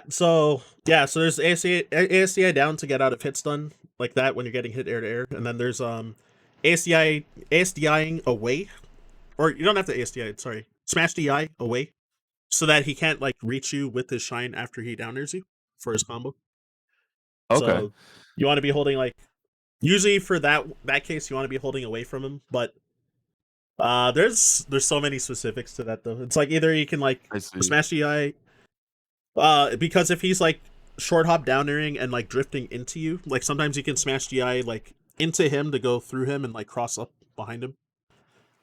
So there's ASDI down to get out of hit stun like that when you're getting hit air to air, and then there's ASDIing away, or you don't have to ASDI. Sorry, smash DI away, so that he can't like reach you with his shine after he downers you for his combo. Okay. So you want to be holding like usually for that case you want to be holding away from him, but there's so many specifics to that though. It's like either you can like I see. smash DI because if he's like short hop downering and like drifting into you, like sometimes you can smash DI like into him to go through him and like cross up behind him.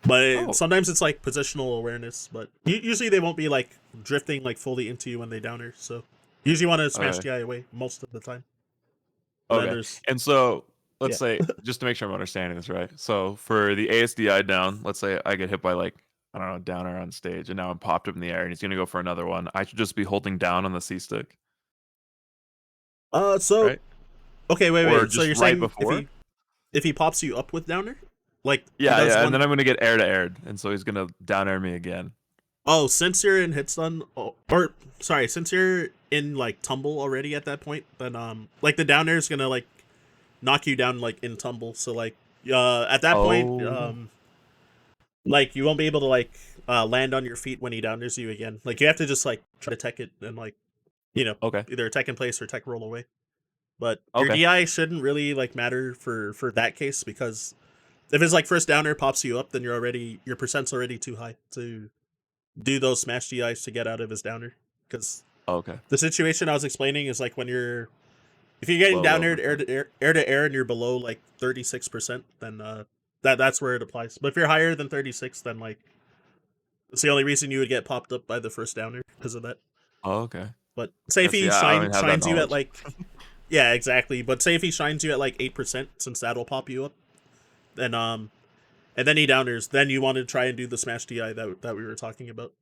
But Oh, sometimes it's like positional awareness, but usually they won't be like drifting like fully into you when they downer. So you usually want to smash okay. DI away most of the time. And then Okay. there's And so let's yeah. say, just to make sure I'm understanding this right. So for the ASDI down, let's say I get hit by like, I don't know, downer on stage and now I'm popped up in the air and he's gonna go for another one. I should just be holding down on the C stick, So right? okay, Or wait. So just you're right saying before? if he pops you up with downer, like he Yeah, does yeah, and one. then I'm gonna get air to aired, and so he's gonna down air me again. Oh, since you're in hit stun, or sorry, since you're in like tumble already at that point, then like the downer is gonna like knock you down like in tumble. So like at that point Oh, like you won't be able to like land on your feet when he downers you again. Like you have to just like try to tech it and like okay, either tech in place or tech roll away. But your okay, DI shouldn't really like matter for that case because if his like first downer pops you up, then your percent's already too high to do those smash DIs to get out of his downer. Because okay. the situation I was explaining is like when if you're getting Low downered percent. air to air and you're below like 36%, then that's where it applies. But if you're higher than 36, then like it's the only reason you would get popped up by the first downer because of that. Oh, okay. But say if Yeah, see, he I don't even have that shines you at knowledge. like yeah, exactly. But say if he shines you at like 8%, since that'll pop you up, then and then he downers, then you want to try and do the smash DI that we were talking about.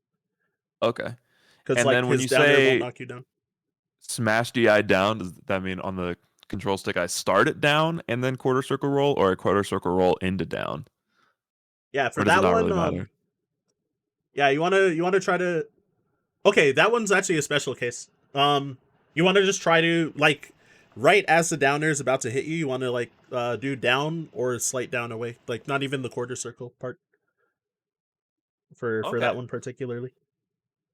Okay. Because And like then when his you downer won't say knock you down. smash DI down, does that mean on the control stick I start it down and then quarter circle roll, or a quarter circle roll into down? Yeah, Or for does it that not one, really matter? yeah, you wanna try to. Okay, that one's actually a special case. You want to just try to like right as the downer is about to hit you, you want to like do down or slight down away, like not even the quarter circle part for Okay. that one particularly.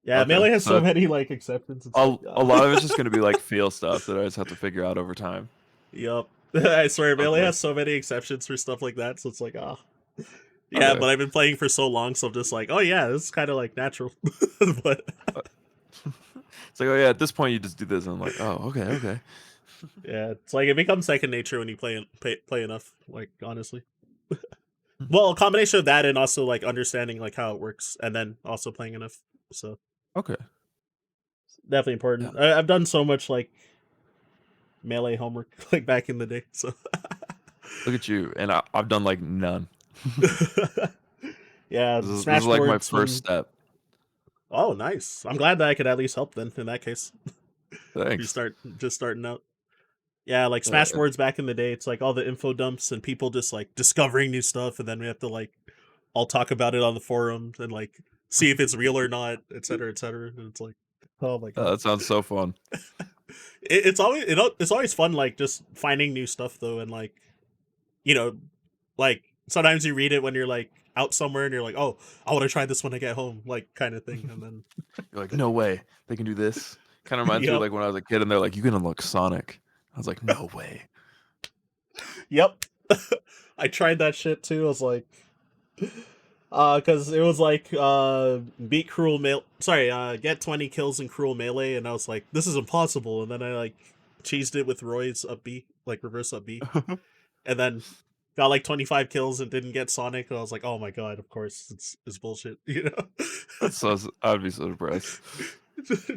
Yeah, Okay. melee has So so many like exceptions. It's like, a lot of it's just gonna be like feel stuff that I just have to figure out over time. yup. I swear, melee Okay. has so many exceptions for stuff like that. So it's like, yeah. Okay. But I've been playing for so long, so I'm just like, oh yeah, this is kind of like natural. But Uh, It's like, oh yeah, at this point you just do this, and I'm like, oh, okay, okay. yeah, it's like it becomes second nature when you play enough. Like honestly. Well, a combination of that and also like understanding like how it works, and then also playing enough. So Okay. definitely Yeah. important. I've done so much like melee homework like back in the day. So Look at you, and I've done like none. yeah, This is Smash like my boards first when. step. Oh, nice. I'm glad that I could at least help then. In that case, if you Thanks. start just starting out. Yeah, like Smash Uh, boards back in the day, it's like all the info dumps and people just like discovering new stuff, and then we have to like all talk about it on the forums and like see if it's real or not, et cetera, et cetera. And it's like, oh my god. that sounds so fun. It's always fun like just finding new stuff though, and like you know like sometimes you read it when you're like out somewhere and you're like, oh, I want to try this when I get home, like kind of thing, and then You're like, no way, they can do this. Kind of reminds me of yep, like when I was a kid, and they're like, you can unlock Sonic. I was like, no way. yep. I tried that shit too. I was like, because it was like beat cruel mail. Sorry, get 20 kills in cruel melee, and I was like, this is impossible. And then I like cheesed it with Roy's up B, like reverse up B, and then got like 25 kills and didn't get Sonic. And I was like, oh my god, of course it's bullshit, you know. That's so. I'd be so depressed.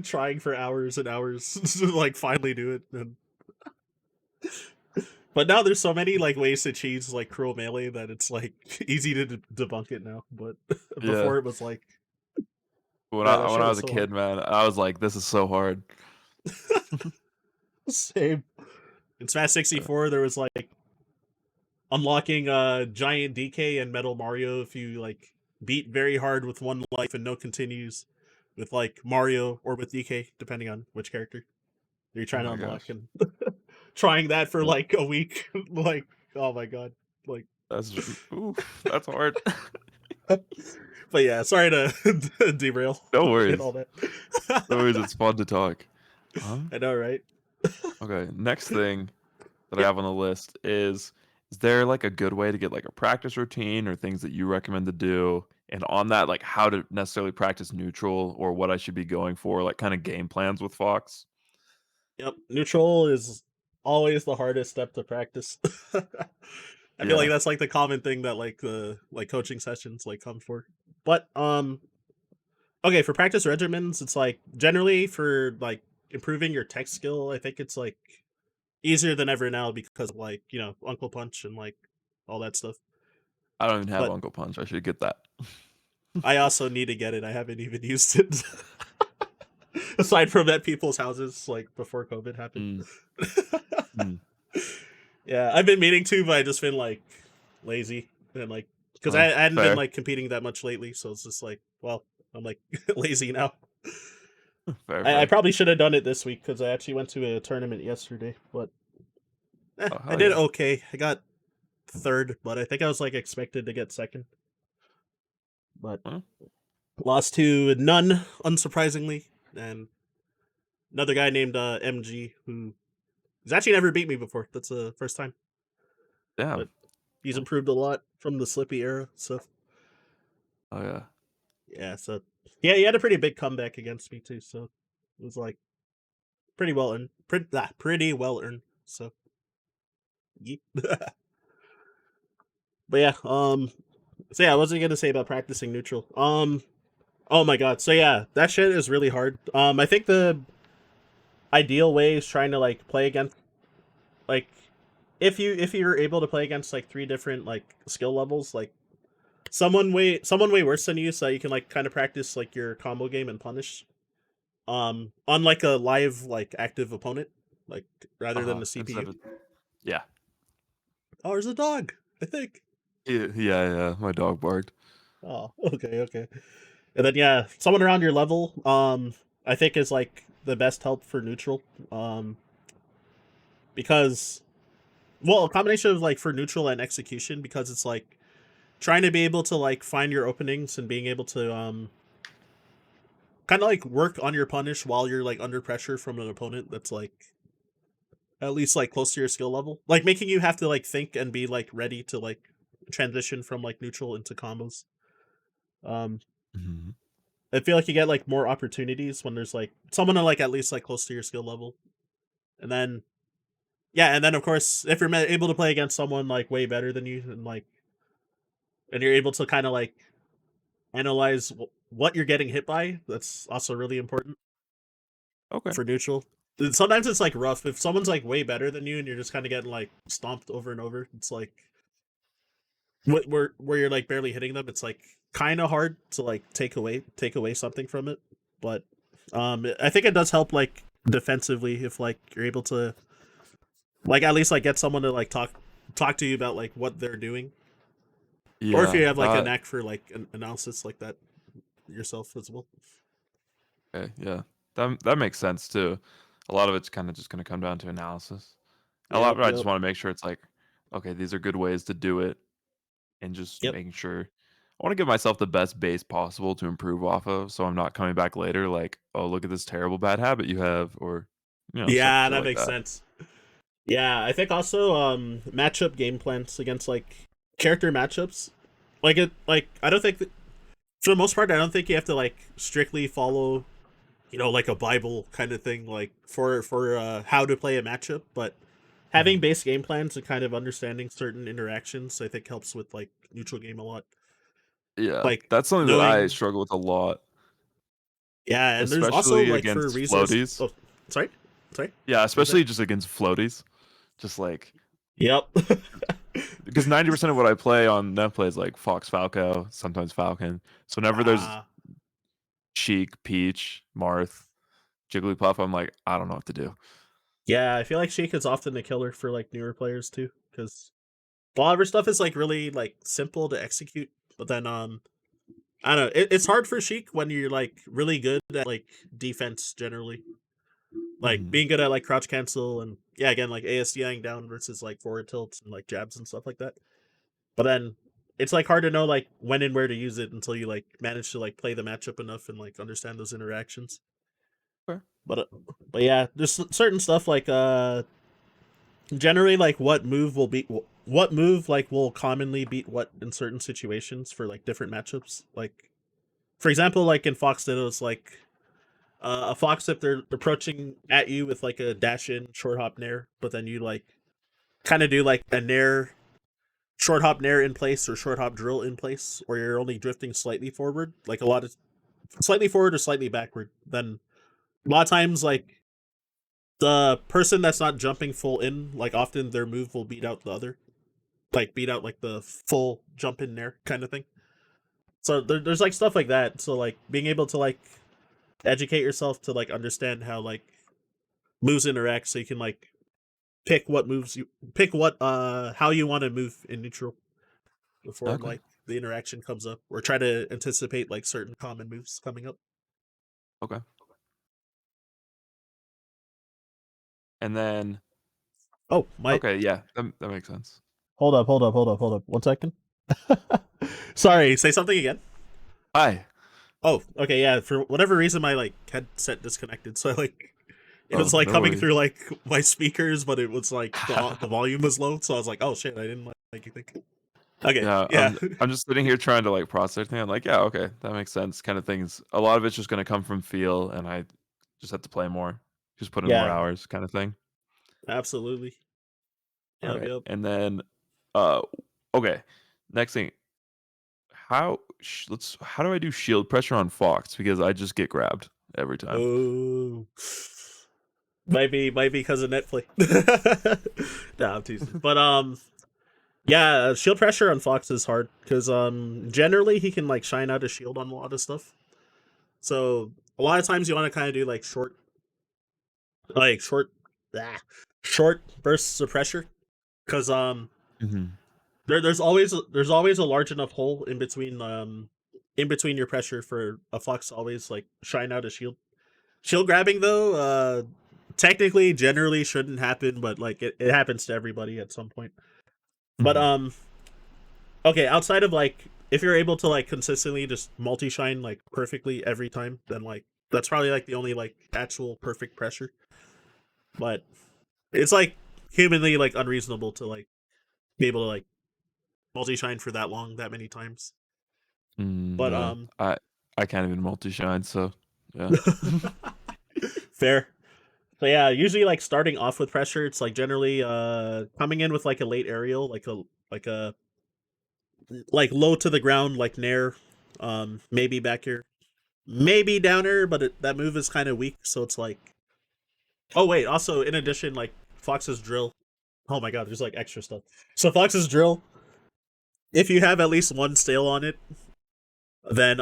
Trying for hours and hours to like finally do it, and but now there's so many like ways to cheese like cruel melee that it's like easy to debunk it now. But Yeah. before it was like, When man, that I shit was was a so hard. kid, man, I was like, this is so hard. Same. In Smash Uh, 64, there was like unlocking giant DK and Metal Mario if you like beat very hard with one life and no continues. with like Mario or with DK, depending on which character you're Oh trying to my unlock, gosh. and trying that for Yeah, like a week. Like, oh my god. Like, that's oof, that's hard. but yeah, sorry to derail No and all worries. that. No worries, it's fun to talk. I know, right? Okay, next thing that I Yep. have on the list is there like a good way to get like a practice routine or things that you recommend to do? And on that, like how to necessarily practice neutral or what I should be going for, like kind of game plans with Fox? Yep. Neutral is always the hardest step to practice. I feel like Yeah, that's like the common thing that like the like coaching sessions like come for. But okay, for practice regimens, it's like generally for like improving your tech skill, I think it's like easier than ever now because of like, Uncle Punch and like all that stuff. I don't even have But Uncle Punch. I should get that. I also need to get it. I haven't even used it. Aside from at people's houses like before COVID happened. Mm, mm. Yeah, I've been meaning to, but I just been like lazy and like because I hadn't been Fair, like competing that much lately, so it's just like, well, I'm like lazy now. fair, I fair. probably should have done it this week because I actually went to a tournament yesterday, but Oh I hell did yeah. okay. I got third, but I think I was like expected to get second, but Huh? lost to none, unsurprisingly, and another guy named MG who has actually never beat me before. That's the first time, Damn. but he's Oh improved a lot from the Slippi era. So oh, yeah. yeah, so yeah, he had a pretty big comeback against me too. So it was like pretty well earned, pretty well earned. So yeah. But yeah, so yeah, what was I gonna say about practicing neutral? Oh my god, so yeah, that shit is really hard. I think the ideal way is trying to like play against like if you're able to play against like three different like skill levels, like someone way worse than you, so you can like kind of practice like your combo game and punish. On like a live like active opponent, like rather than the Instead CPU. of yeah. Oh, there's a dog. I think. Yeah, yeah, yeah. My dog barked. Oh, okay, okay. And then yeah, someone around your level, I think is like the best help for neutral. Um, because well, a combination of like for neutral and execution because it's like trying to be able to like find your openings and being able to kind of like work on your punish while you're like under pressure from an opponent that's like at least like close to your skill level, like making you have to like think and be like ready to like transition from like neutral into combos. um Mhm. I feel like you get like more opportunities when there's like someone like at least like close to your skill level. And then yeah, and then of course if you're able to play against someone like way better than you and you're able to kind of like analyze what you're getting hit by, that's also really important Okay. for neutral. And sometimes it's like rough if someone's like way better than you and you're just kind of getting like stomped over and over. It's like where you're like barely hitting them. It's like kind of hard to like take away something from it. But I think it does help like defensively if like you're able to like at least like get someone to like talk to you about like what they're doing, or if Yeah, you have like a that knack for like an analysis like that yourself as well. okay, yeah. That makes sense too. A lot of it's kinda just gonna come down to analysis. A lot of Yep, it I just yep, wanna make sure it's like, okay, these are good ways to do it and just yep. making sure I wanna give myself the best base possible to improve off of so I'm not coming back later like, "Oh, look at this terrible bad habit you have," or, some Yeah, shit that like makes that. sense. Yeah, I think also matchup game plans against like character matchups. Like I don't think for the most part I don't think you have to like strictly follow, like a bible kind of thing like for how to play a matchup, but having Mhm. base game plans and kind of understanding certain interactions I think helps with like neutral game a lot. Yeah, Like that's something that I knowing struggle with a lot, yeah, and there's also especially like for against resource floaties. oh sorry? Sorry? Yeah, What was that? especially just against floaties. Just like Yep. because 90% of what I play on net play is like Fox Falco, sometimes Falcon. So whenever there's Ah. Sheik, Peach, Marth, Jigglypuff, I'm like, I don't know what to do. Yeah, I feel like Sheik is often a killer for like newer players too, because a lot of her stuff is like really like simple to execute, but then I don't know. It's hard for Sheik when you're like really good at like defense generally, like Mhm. being good at like crouch cancel and yeah, again like ASDing down versus like forward tilts and like jabs and stuff like that. But then it's like hard to know like when and where to use it until you like manage to like play the matchup enough and like understand those interactions. Okay. But uh, but yeah, there's certain stuff like generally like what move like will commonly beat what in certain situations for like different matchups. Like for example, like in Fox Dittos, like a fox if they're approaching at you with like a dash in short hop nair, but then you like kind of do like a nair short hop nair in place or short hop drill in place, or you're only drifting slightly forward, like a lot of slightly forward or slightly backward. Then a lot of times like the person that's not jumping full in, like often their move will beat out the other, like beat out like the full jump in nair kind of thing. So there's like stuff like that. So like being able to like educate yourself to like understand how like moves interact, so you can like pick what how you want to move in neutral before Okay. like the interaction comes up, or try to anticipate like certain common moves coming up. Okay. And then Oh, my okay, yeah, that makes sense. hold up 1 second. Sorry, say something again. Hi. Oh, okay, yeah, for whatever reason my like headset disconnected, so like it was Oh, like no coming worries. through like my speakers, but it was like the volume was low, so I was like, oh shit, I didn't like you think. Okay, Yeah, yeah. I'm just sitting here trying to, like, process everything. I'm like, "Yeah, okay, that makes sense," kinda things. A lot of it's just gonna come from feel, and I just have to play more, just put in more Yeah, hours kinda thing. absolutely. Yep, Alright, yep. and then, uh, okay, next thing, how do I do shield pressure on Fox? Because I just get grabbed every time. Oh, might be because of Netflix. Nah, I'm teasing. But yeah, shield pressure on Fox is hard because generally he can like shine out a shield on a lot of stuff. So a lot of times you want to kind of do like like short, ah, short bursts of pressure because Mhm, there's always a large enough hole in between your pressure for a Fox to always like shine out a shield. Shield grabbing though, technically generally shouldn't happen, but like it happens to everybody at some point. But mhm, okay, outside of like if you're able to like consistently just multi shine like perfectly every time, then like that's probably like the only like actual perfect pressure. But it's like humanly like unreasonable to like be able to like multi shine for that long, that many times. But yeah, I can't even multi-shine, so, yeah. fair. So yeah, usually like starting off with pressure, it's like generally coming in with like a late aerial, like a like low to the ground like nair, maybe back here, maybe downer, but that move is kind of weak, so it's like oh wait, also in addition like Fox's drill. Oh my god, there's like extra stuff. So Fox's drill, if you have at least one stale on it, then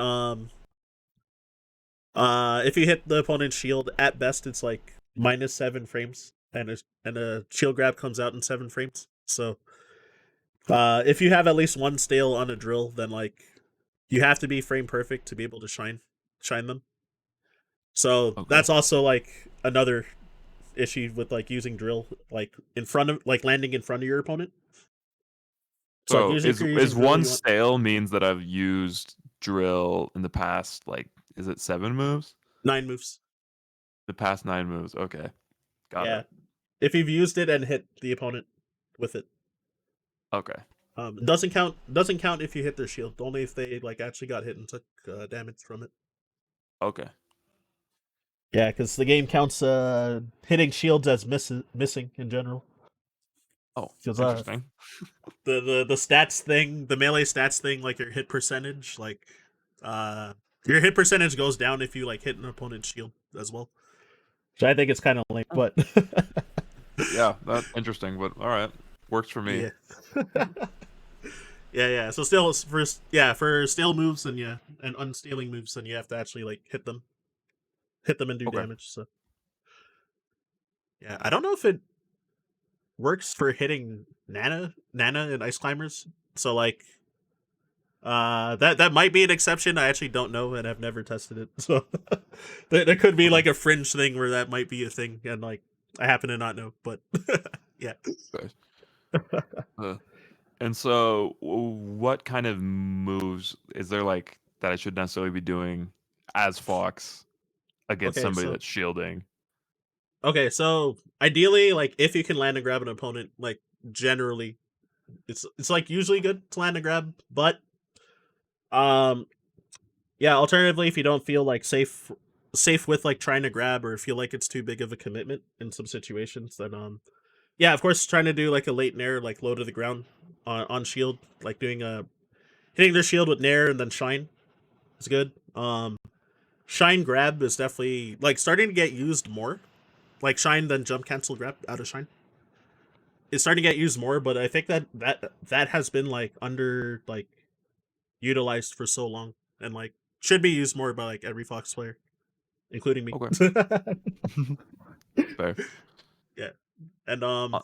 if you hit the opponent's shield, at best it's like -7 frames, and a shield grab comes out in 7 frames. So if you have at least one stale on a drill, then like you have to be frame perfect to be able to shine them. So Okay. that's also like another issue with like using drill like in front of like landing in front of your opponent. So like So, usually if you're is using drill, one you want stale means that I've used drill in the past, like, is it 7 moves? 9 moves. The past 9 moves, okay, got it. Yeah, if you've used it and hit the opponent with it. Okay, Doesn't count if you hit their shield. Only if they like actually got hit and took damage from it. okay. Yeah, because the game counts hitting shields as missing in general. Oh, Because interesting. the stats thing, the melee stats thing, like your hit percentage, like uh your hit percentage goes down if you like hit an opponent's shield as well. Which I think it's kind of lame, Oh, but yeah, that's interesting, but alright, works for me. yeah, yeah. So still for stale moves and yeah, and unstealing moves, then you have to actually like hit them and do Okay. damage. So yeah, I don't know if it works for hitting Nana and Ice Climbers. So like That might be an exception. I actually don't know, and I've never tested it. So there could be Okay. like a fringe thing where that might be a thing, and like I happen to not know. But yeah. Okay. Uh, and so, what kind of moves is there like that I should necessarily be doing as Fox against Okay, somebody so that's shielding? ideally, like if you can land and grab an opponent, like generally, it's like usually good to land and grab, but um yeah, alternatively, if you don't feel like safe with like trying to grab or feel like it's too big of a commitment in some situations, then yeah, of course trying to do like a late nair, like low to the ground on shield, like doing a hitting their shield with nair and then shine is good. Shine grab is definitely like starting to get used more. Like shine then jump cancel grab out of shine. It's starting to get used more, but I think that has been like under like utilized for so long and like should be used more by like every Fox player, including me. Okay. Fair. Yeah. And Uh,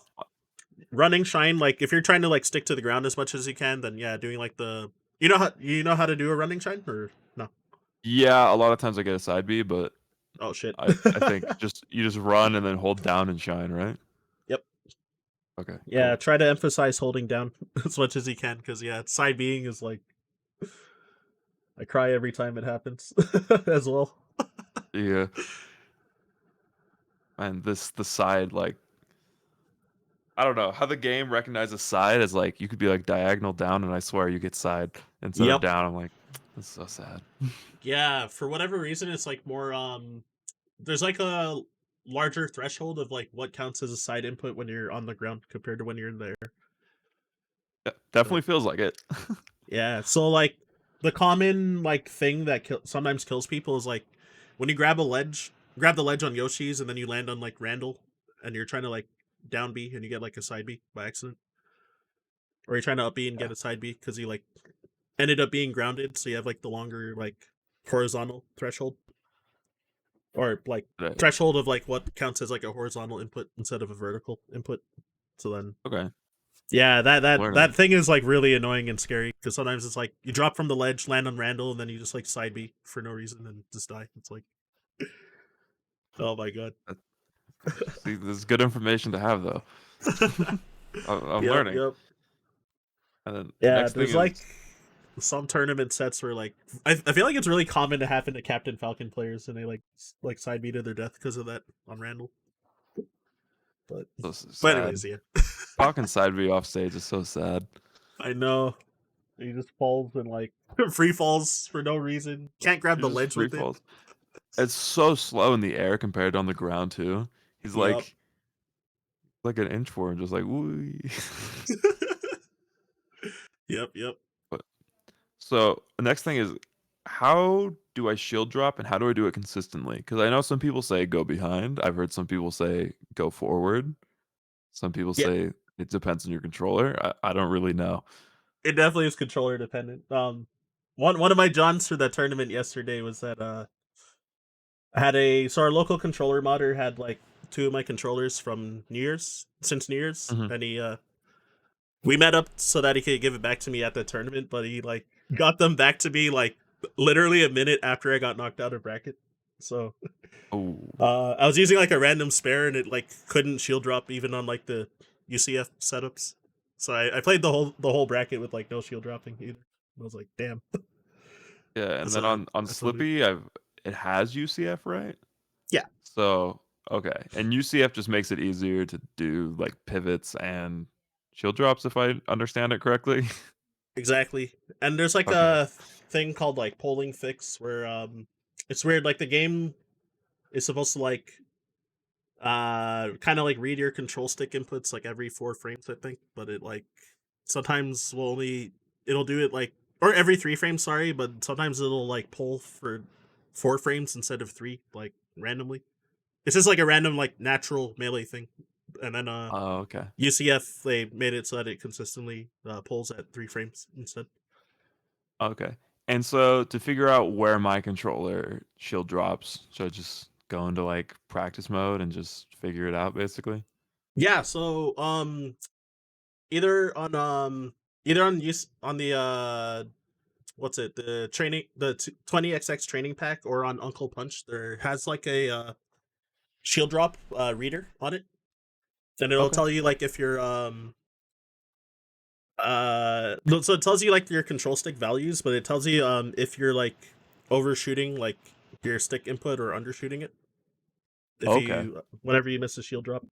running shine, like if you're trying to like stick to the ground as much as you can, then yeah, doing like the you know how to do a running shine or no? yeah, a lot of times I get a side B, but Oh shit. I think just you just run and then hold down and shine, right? Yep. Okay, Yeah, cool. try to emphasize holding down as much as you can because yeah, side being is like I cry every time it happens as well. Yeah, and the side like I don't know how the game recognizes side as like you could be like diagonal down, and I swear you get side instead of Yep. down. I'm like, that's so sad. Yeah, for whatever reason, it's like more. There's like a larger threshold of like what counts as a side input when you're on the ground compared to when you're in the air. Yeah, So definitely feels like it. yeah, so like the common like thing that sometimes kills people is like when you grab the ledge on Yoshi's, and then you land on like Randall, and you're trying to like down B and you get like a side B by accident, or you're trying to up B and Yeah, get a side B because you like ended up being grounded, so you have like the longer like horizontal threshold or like right. threshold of like what counts as like a horizontal input instead of a vertical input. So then Okay, yeah, learning. that thing is like really annoying and scary because sometimes it's like you drop from the ledge, land on Randall, and then you just like side B for no reason and just die. It's like oh my god. That- See, this is good information to have though. I'm Yep, learning. yep. And then Yeah, next thing there's is like some tournament sets where like I feel like it's really common to happen to Captain Falcon players and they like side B to their death because of that on Randall. But so anyways, sad. yeah. Falcon side V off stage is so sad. I know. He just falls and like free falls for no reason. Can't grab He the just ledge free with it. falls. It's so slow in the air compared to on the ground too. He's Yup. like an inch for him, just like woo. Yep, yep. But so the next thing is how do I shield drop and how do I do it consistently? Because I know some people say go behind. I've heard some people say go forward. Some people Yeah, say it depends on your controller. I don't really know. it definitely is controller dependent. One of my Johns for that tournament yesterday was that I had our local controller modder had like two of my controllers from New Year's since New Year's, Hmm. and he we met up so that he could give it back to me at the tournament, but he like got them back to me like literally a minute after I got knocked out of bracket. So Oh, I was using like a random spare and it like couldn't shield drop even on like the UCF setups. So I played the whole bracket with like no shield dropping either. I was like, damn. yeah. And then So on I felt weird. Slippy, I've it has UCF, right? Yeah, So, okay. And UCF just makes it easier to do like pivots and shield drops if I understand it correctly. exactly. And there's like Okay. a thing called like polling fix where it's weird, like the game is supposed to like kind of like read your control stick inputs like every 4 frames I think, but it like sometimes will only it'll do it like or every 3 frames, sorry, but sometimes it'll like pull for 4 frames instead of three, like randomly. It's just like a random like natural melee thing. And then Oh, okay. UCF they made it so that it consistently pulls at 3 frames instead. Okay. And so to figure out where my controller shield drops, should I just go into like practice mode and just figure it out basically? Yeah, so either on either on use on the what's it, the training, the 20XX training pack, or on Uncle Punch, there has like a shield drop reader on it, and it'll Okay. tell you like if you're no, so it tells you like your control stick values, but it tells you if you're like overshooting like your stick input or undershooting it. If Okay. you whenever you miss a shield drop,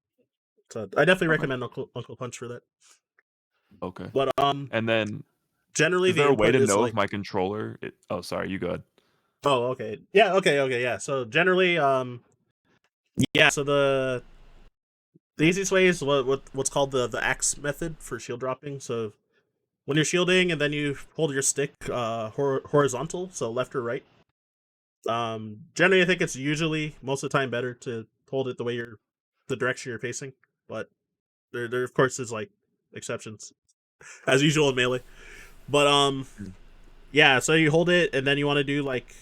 so I definitely Okay. recommend Uncle Punch for that. Okay. But And then generally is the there a way input to is know if like, my controller oh, sorry, you go ahead. oh, okay, yeah, okay, yeah. So generally, yeah. So the easiest way is what's called the axe method for shield dropping. So when you're shielding and then you hold your stick horizontal, so left or right. Generally, I think it's usually most of the time better to hold it the way the direction you're facing, but there of course is like exceptions as usual in melee. But Mm. yeah, so you hold it and then you want to do like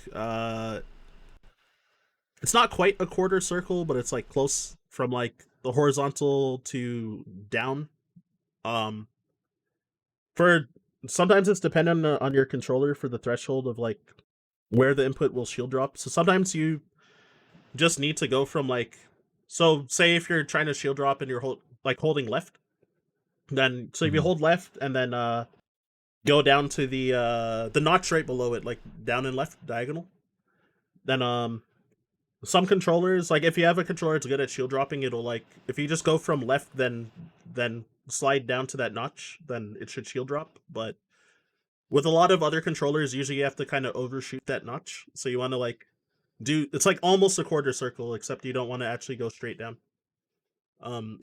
it's not quite a quarter circle, but it's like close from like the horizontal to down. Um, for sometimes it's dependent on your controller for the threshold of like where the input will shield drop. So sometimes you just need to go from like, so say if you're trying to shield drop and you're holding left, then so if you Mhm. hold left and then go down to the notch right below it, like down and left diagonal, then some controllers, like if you have a controller that's good at shield dropping, it'll like if you just go from left then slide down to that notch, then it should shield drop. But with a lot of other controllers, usually you have to kind of overshoot that notch. So you want to like do it's like almost a quarter circle, except you don't want to actually go straight down.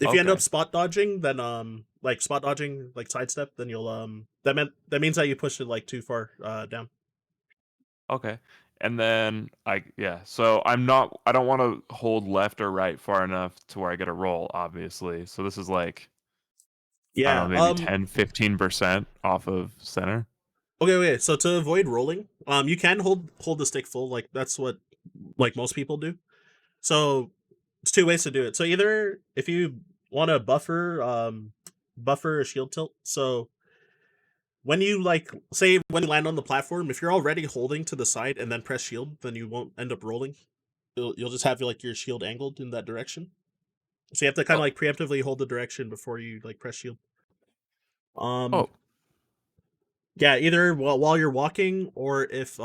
If you end up Okay. spot dodging, then like spot dodging like sidestep, then you'll that means that you pushed it like too far down. Okay. And then so I don't want to hold left or right far enough to where I get a roll, obviously. So this is like, I don't Yeah. know, maybe 10-15% off of center. Okay. So to avoid rolling, you can hold the stick full. Like that's what like most people do. So it's two ways to do it. So either if you want to buffer a shield tilt. So when you like say when you land on the platform, if you're already holding to the side and then press shield, then you won't end up rolling. You'll just have like your shield angled in that direction. So you have to kind of Oh, like preemptively hold the direction before you like press shield. Um, oh, yeah, either while you're walking or if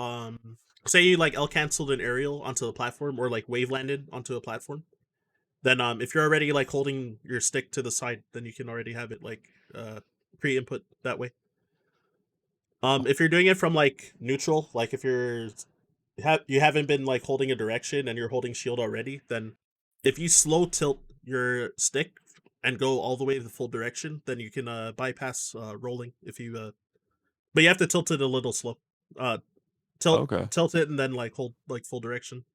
say you like L canceled an aerial onto the platform or like wave landed onto a platform, then if you're already like holding your stick to the side, then you can already have it like pre-input that way. If you're doing it from like neutral, like if you haven't been like holding a direction and you're holding shield already, then if you slow tilt your stick and go all the way to the full direction, then you can bypass rolling if you but you have to tilt it a little slow. Uh okay. tilt it and then like hold like full direction.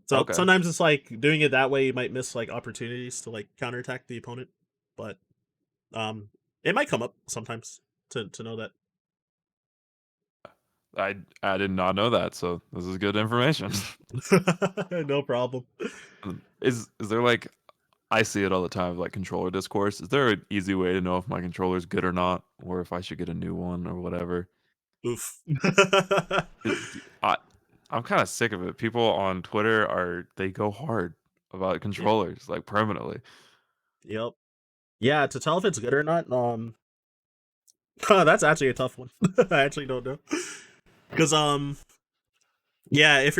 So Okay. sometimes it's like doing it that way you might miss like opportunities to like counterattack the opponent, but um it might come up sometimes to know that. I did not know that, so this is good information. No problem. Is there like, I see it all the time, like controller discourse. Is there an easy way to know if my controller is good or not, or if I should get a new one or whatever? Oof. I I'm kind of sick of it. People on Twitter they go hard about Yeah. controllers like permanently. Yep. Yeah, to tell if it's good or not, that's actually a tough one. I actually don't know. Cuz yeah, if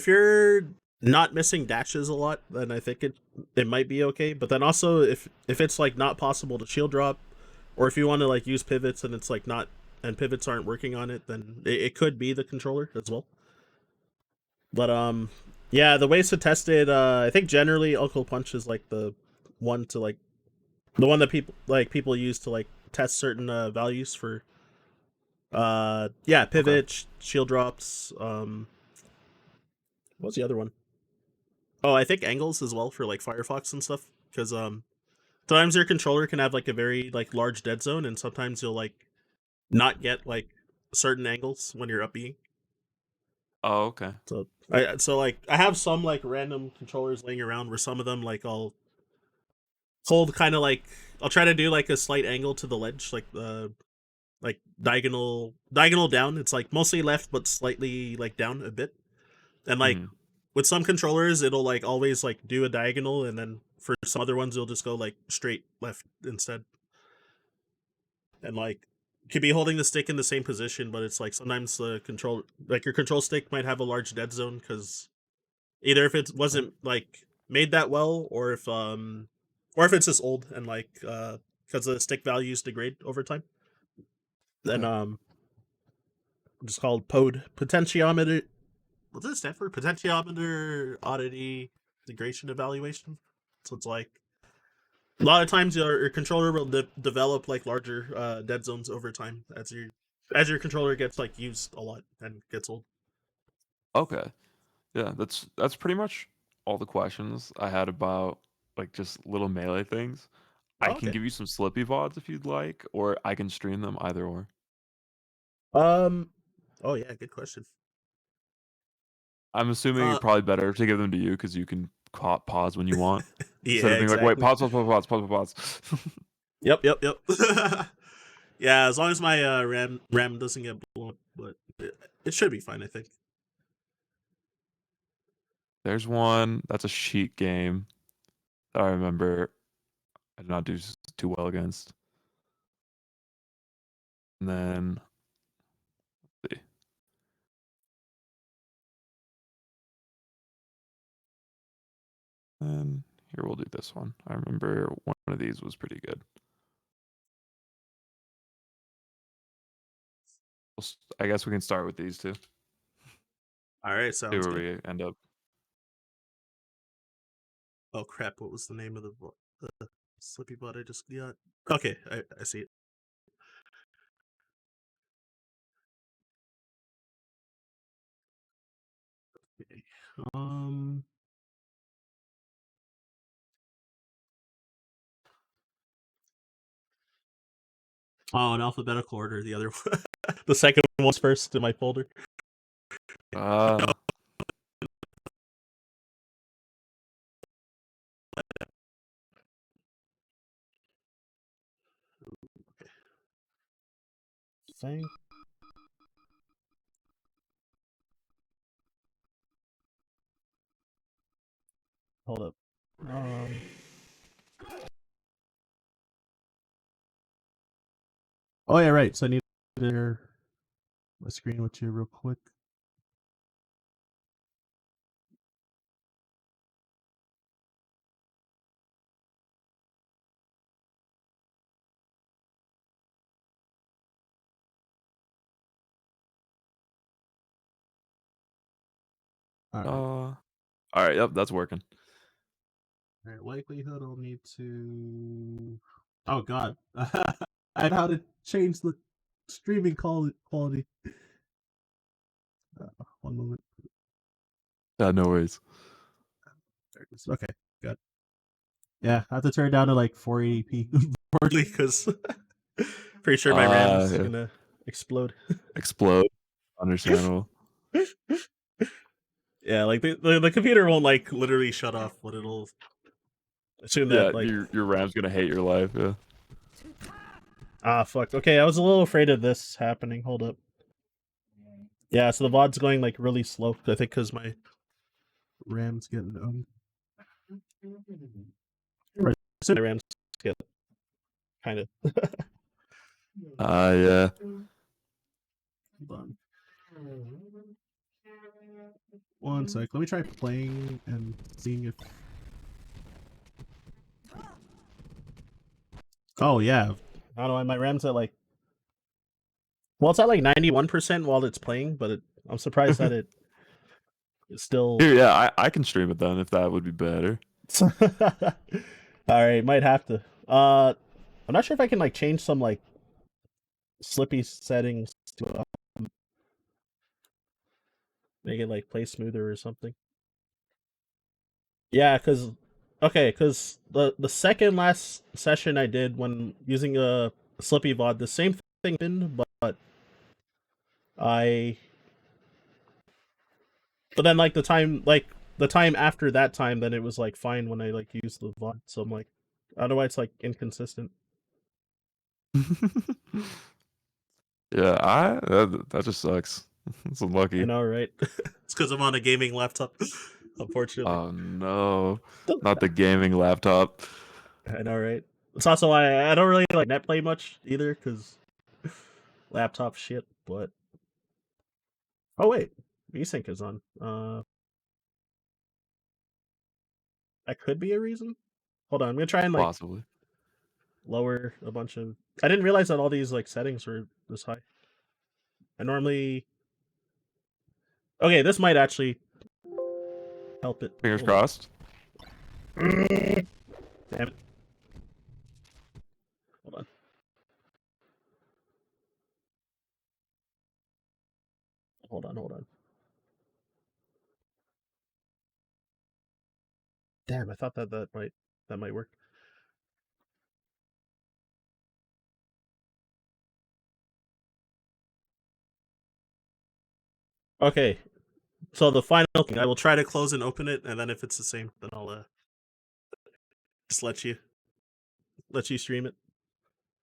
you're not missing dashes a lot, then I think it might be okay. But then also if it's like not possible to shield drop, or if you want to like use pivots and it's like not and pivots aren't working on it, then it could be the controller as well. But yeah, the ways to test it, I think generally Uncle Punch is like one to like the one that people use to like test certain values for yeah, Okay. pivot, shield drops, what's the other one? Oh, I think angles as well for like Firefox and stuff, because sometimes your controller can have like a very like large dead zone, and sometimes you'll like not get like certain angles when you're up being. Oh, okay. So like I have some like random controllers laying around where some of them like I'll hold kind of like I'll try to do like a slight angle to the ledge, like like diagonal down. It's like mostly left, but slightly like down a bit. And like Mhm. with some controllers, it'll like always like do a diagonal, and then for some other ones, it'll just go like straight left instead. And like you could be holding the stick in the same position, but it's like sometimes the control like your control stick might have a large dead zone because either if it Oh, wasn't like made that well, or if it's just old and like because the stick values degrade over time. Then okay. it's called potentiometer. What does it stand for? Potentiometer oddity degradation evaluation. So it's like a lot of times your controller will develop like larger dead zones over time as your controller gets like used a lot and gets old. Okay. Yeah, that's pretty much all the questions I had about, like, just little melee things. I Oh, can okay. give you some Slippi VODs if you'd like, or I can stream them, either or. Um. Oh yeah, good question. I'm assuming Uh. it's probably better to give them to you because you can pause when you want, instead Yeah. of being like, "Wait, Exactly. pause, pause, pause, pause, pause, pause." Yep. Yep. Yep. Yeah. As long as my RAM doesn't get blown up, but it should be fine. I think. There's one that's a sheet game that I remember I did not do too well against. And then let's see. And here we'll do this one. I remember one of these was pretty good. I guess we can start with these two. All right. See Sounds where good. we end up. Oh crap! What was the name of the Slippy bot I just got? Okay, I see it. Okay. Um. Oh, in alphabetical order. The other one. The second one's first in my folder. Uh, Thing. Hold up. Um. Oh yeah, right. So I need to share my screen with you real quick. All right. all right. Yep, that's working. All right. Likelihood I'll need to. Oh God. I know how to change the streaming quality. One moment. No worries. There it is. Okay. Good. Yeah, I have to turn it down to like 480p, unfortunately, because pretty sure my RAM's Yeah. gonna explode. Explode. Understandable. Yeah, like the computer won't like literally shut off, but it'll assume Yeah, that like your RAM's gonna hate your life. Yeah. fuck. Okay, I was a little afraid of this happening. Hold up. Yeah, so the VOD's going like really slow. I think because my RAM's getting right, so my RAM's get kind of. Yeah. Hold on. One sec. Let me try playing and seeing if. Oh yeah. I don't know. My RAM's at like. Well, it's at like 91% while it's playing, but I'm surprised that it's still. Here, yeah, I can stream it then if that would be better. All right, might have to. I'm not sure if I can like change some like Slippy settings to make it like play smoother or something. Yeah, because the second last session I did when using a Slippy VOD, the same thing happened, but I but then like the time after that time, then it was like fine when I like used the VOD. So I'm like, I don't know why it's like inconsistent. Yeah, that just sucks. It's I unlucky. know, right? It's because I'm on a gaming laptop, unfortunately. Oh no, not the gaming laptop. I know, right? It's also why I don't really like net play much either, because laptop shit. But oh wait, VSync is on. That could be a reason. Hold on, I'm gonna try and like Possibly. lower a bunch of. I didn't realize that all these like settings were this high. I normally. Okay, this might actually help it. Fingers Hold on. crossed. Damn it. Hold on. Hold on. Damn, I thought that might work. Okay, so the final thing, I will try to close and open it, and then if it's the same, then I'll just let you stream it.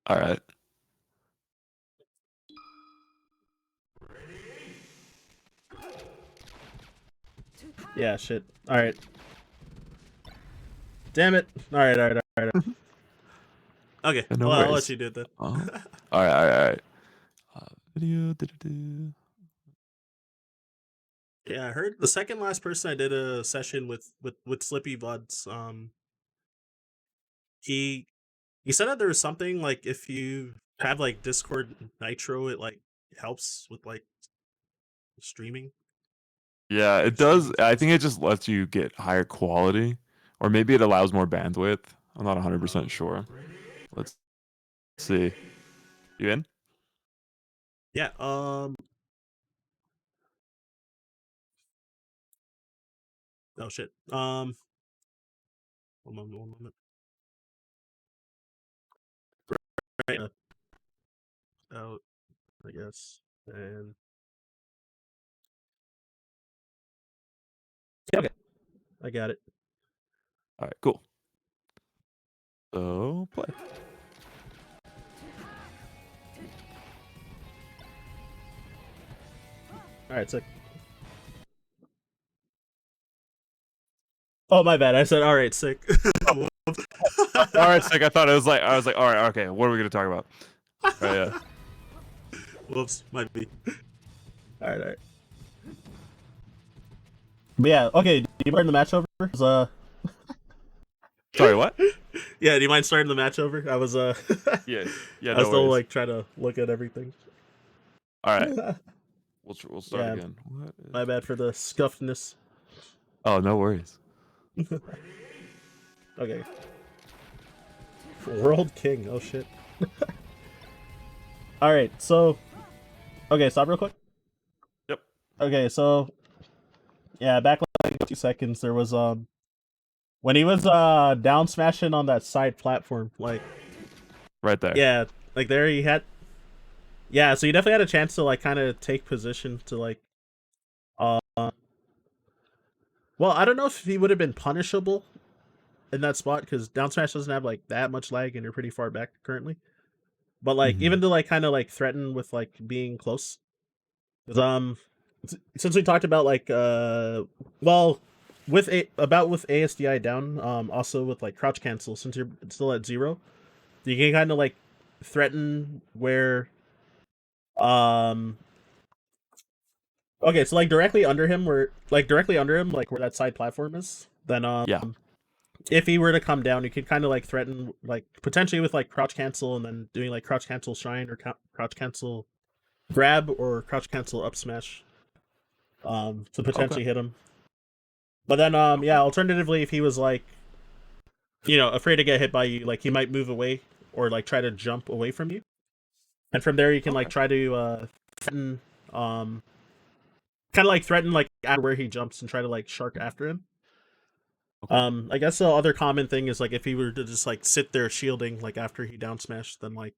All right. Yeah, shit. All right. Damn it. All right. Okay, No I'll let worries. you do it then. Oh. All right. All right. All right. Video. Do-do-do. Yeah, I heard the second last person I did a session with Slippi Buds. He he said that there was something like if you have like Discord Nitro, it like helps with like streaming, Yeah, it like does. streaming I speeds. think it just lets you get higher quality, or maybe it allows more bandwidth. I'm not 100% sure. Let's see. You in? Yeah. Oh shit. One moment. Right. Out. I guess. And yeah, okay, I got it. All right. Cool. So play. All right, sick. Oh my bad. I said all right, sick. All right, sick. I was like, all right, okay. What are we gonna talk about? All right, yeah. Whoops, might be. All right. But yeah, okay. Do you mind the match over? 'Cause, Sorry, what? yeah. Do you mind starting the match over? Yeah, yeah. I was No still worries. like trying to look at everything. All right, we'll start Yeah, again. What my is... bad for the scuffedness. Oh, no worries. Okay. World King. Oh shit. All right. So, okay, stop real quick. Yep, Okay, so yeah, back like 2 seconds, there was when he was down smashing on that side platform, like right there. yeah, like there he had yeah, so he definitely had a chance to like kind of take position to like uh well, I don't know if he would have been punishable in that spot because down smash doesn't have like that much lag and you're pretty far back currently. But like Hmm. even to like kind of like threaten with like being close. 'Cause, since we talked about like well with ASDI down, also with like crouch cancel since you're still at 0, you can kind of like threaten where um okay, so like directly under him like where that side platform is, then Yeah. if he were to come down, you could kind of like threaten like potentially with like crouch cancel and then doing like crouch cancel shine or crouch cancel grab or crouch cancel up smash to Okay. potentially hit him. But then Okay. yeah, alternatively if he was like afraid to get hit by you, like he might move away or like try to jump away from you. And from there you can like Okay. try to threaten kind of like threaten like after where he jumps and try to like shark after him. Okay. I guess the other common thing is like if he were to just like sit there shielding like after he down smash, then like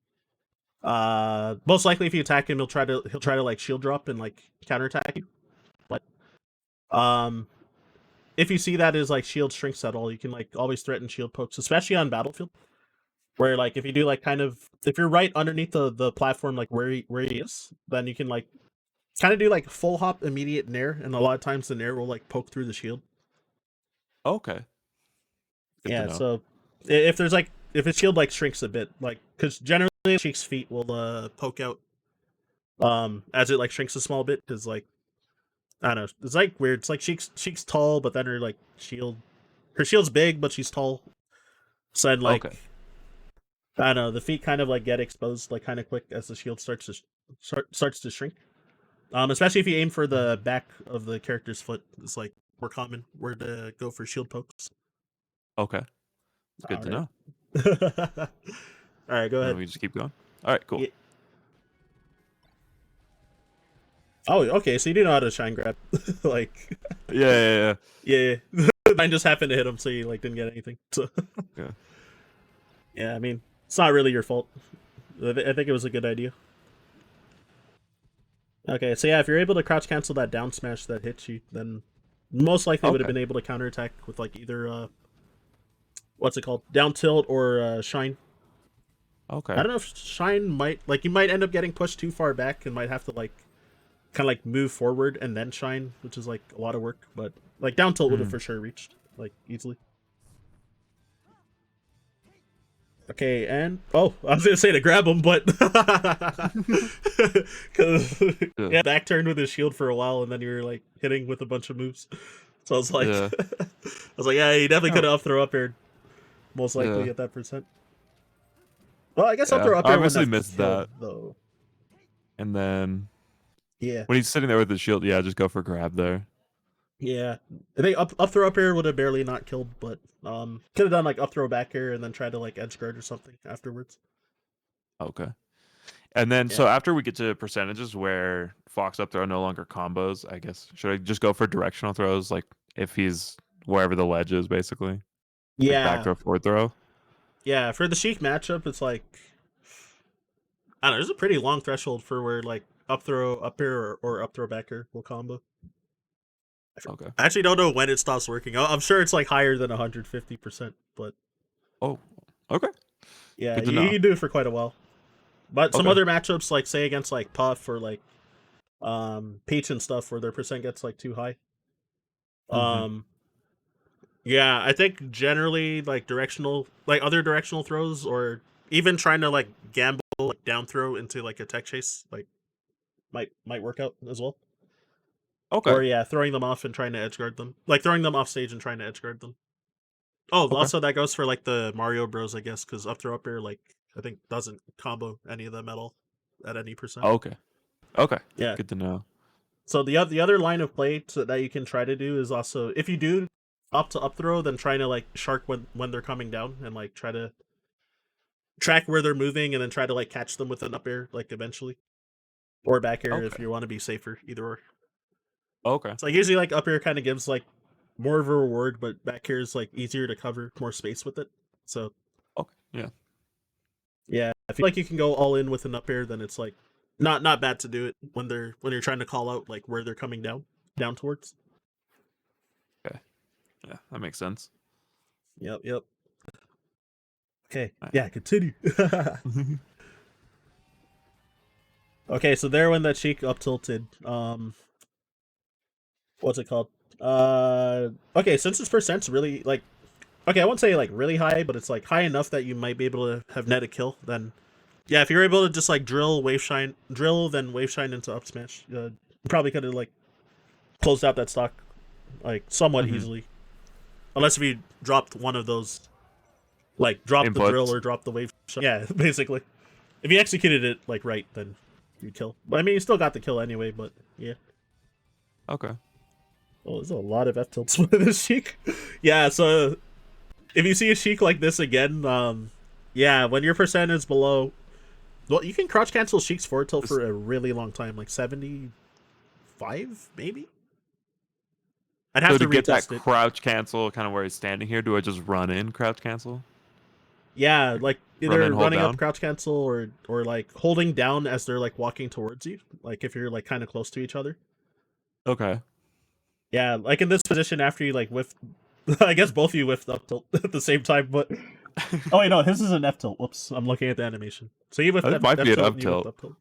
most likely if you attack him he'll try to like shield drop and like counterattack you. But um if you see that as like shield shrinks at all, you can like always threaten shield pokes, especially on battlefield. Where like if you do like kind of if you're right underneath the platform like where he is, then you can like kind of do like full hop immediate nair, and a lot of times the nair will like poke through the shield. Okay. Good to Yeah, know. so if there's like if his shield like shrinks a bit, like because generally Sheik's feet will poke out as it like shrinks a small bit because like I don't know, it's like weird. It's like Sheik's tall, but then her shield's big, but she's tall. So then like Okay. I don't know, the feet kind of like get exposed like kind of quick as the shield starts to shrink. Especially if you aim for the back of the character's foot, it's like more common where to go for shield pokes. Okay. It's good All to right. know. All right, go And then ahead. we just keep going. All right, cool. Yeah. Oh, okay. So you do know how to shine grab, like, Yeah, yeah, yeah. Mine just happened to hit him, so you like didn't get anything. So yeah. yeah, I mean, it's not really your fault. I think it was a good idea. Okay, so yeah, if you're able to crouch cancel that down smash that hits you, then most likely would have Okay. been able to counterattack with like either what's it called, down tilt or shine. I Okay. don't know if shine might like you might end up getting pushed too far back and might have to like kind of like move forward and then shine, which is like a lot of work. But like down tilt would have Mm. for sure reached like easily. Okay, and oh, I was gonna say to grab him, but because Yeah. yeah, back turned with his shield for a while, and then you were like hitting with a bunch of moves. So I was like, Yeah. I was like, yeah, he definitely Yeah. could have up throw up air, most likely Yeah. at that percent. Well, I guess up Yeah. throw up I air wouldn't obviously have missed killed that. though. And then Yeah, when he's sitting there with the shield, yeah, just go for grab there. yeah. I think up throw up air would have barely not killed, but could have done like up throw back air and then try to like edge guard or something afterwards. Okay. And then Yeah, so after we get to percentages where Fox up throw no longer combos, I guess should I just go for directional throws like if he's wherever the ledge is basically? Like back yeah, throw, forward throw? yeah. For the Sheik matchup, it's like I don't know. There's a pretty long threshold for where like up throw up air or up throw back air will combo. Okay. I actually don't know when it stops working. I'm sure it's like higher than 150%, but Oh, okay. yeah, Good to you know. can do it for quite a while. But some Okay. other matchups, like say against like Puff or like Peach and stuff, where their percent gets like too high. Mhm. Um, yeah, I think generally like directional, like other directional throws, or even trying to like gamble like down throw into like a tech chase, like might work out as well. Okay. Or yeah, throwing them off and trying to edge guard them, like throwing them off stage and trying to edge guard them. Oh, Okay. also that goes for like the Mario Bros, I guess, because up throw up air like I think doesn't combo any of them at all at any percent. Okay. Okay. Yeah. Good to know. So the other line of play that you can try to do is also if you do up to up throw, then trying to like shark when they're coming down and like try to track where they're moving and then try to like catch them with an up air like eventually or back air if Okay. you want to be safer either or. Okay. It's like usually like up air kind of gives like more of a reward, but back air is like easier to cover more space with it. So Okay. Yeah. yeah, I feel like you can go all in with an up air, then it's like not bad to do it when you're trying to call out like where they're coming down towards. Okay. Yeah, that makes sense. Yep, yep. Okay, Alright. yeah, continue. Okay, so there when that cheek up tilted, what's it called? Okay, since its percent's really like, okay, I won't say like really high, but it's like high enough that you might be able to have net a kill. Then, yeah, if you're able to just like drill, then wave shine into up smash, you probably could have like closed out that stock like somewhat Mhm. easily, unless if you dropped one of those, like drop the drill Inputs. or drop the wave shine. Yeah, basically, if you executed it like right, then you kill. But I mean, you still got the kill anyway. But yeah. Okay. Oh, there's a lot of F tilts with this Sheik. Yeah, so if you see a Sheik like this again, yeah, when your percent is below, well, you can crouch cancel Sheik's forward tilt Just for a really long time, like 75, maybe. I'd have so to to get that retest it. crouch cancel kind of where he's standing here, do I just run in crouch cancel? Yeah, like Run in, either hold running up down? crouch cancel or like holding down as they're like walking towards you, like if you're like kind of close to each other. Okay. Yeah, like in this position after you like whiff, I guess both of you whiffed up tilt at the same time, but Oh wait, no, his is an F tilt. Whoops, I'm looking at the animation. So you whiffed It might F be an tilt up and you whiffed tilt. up tilt.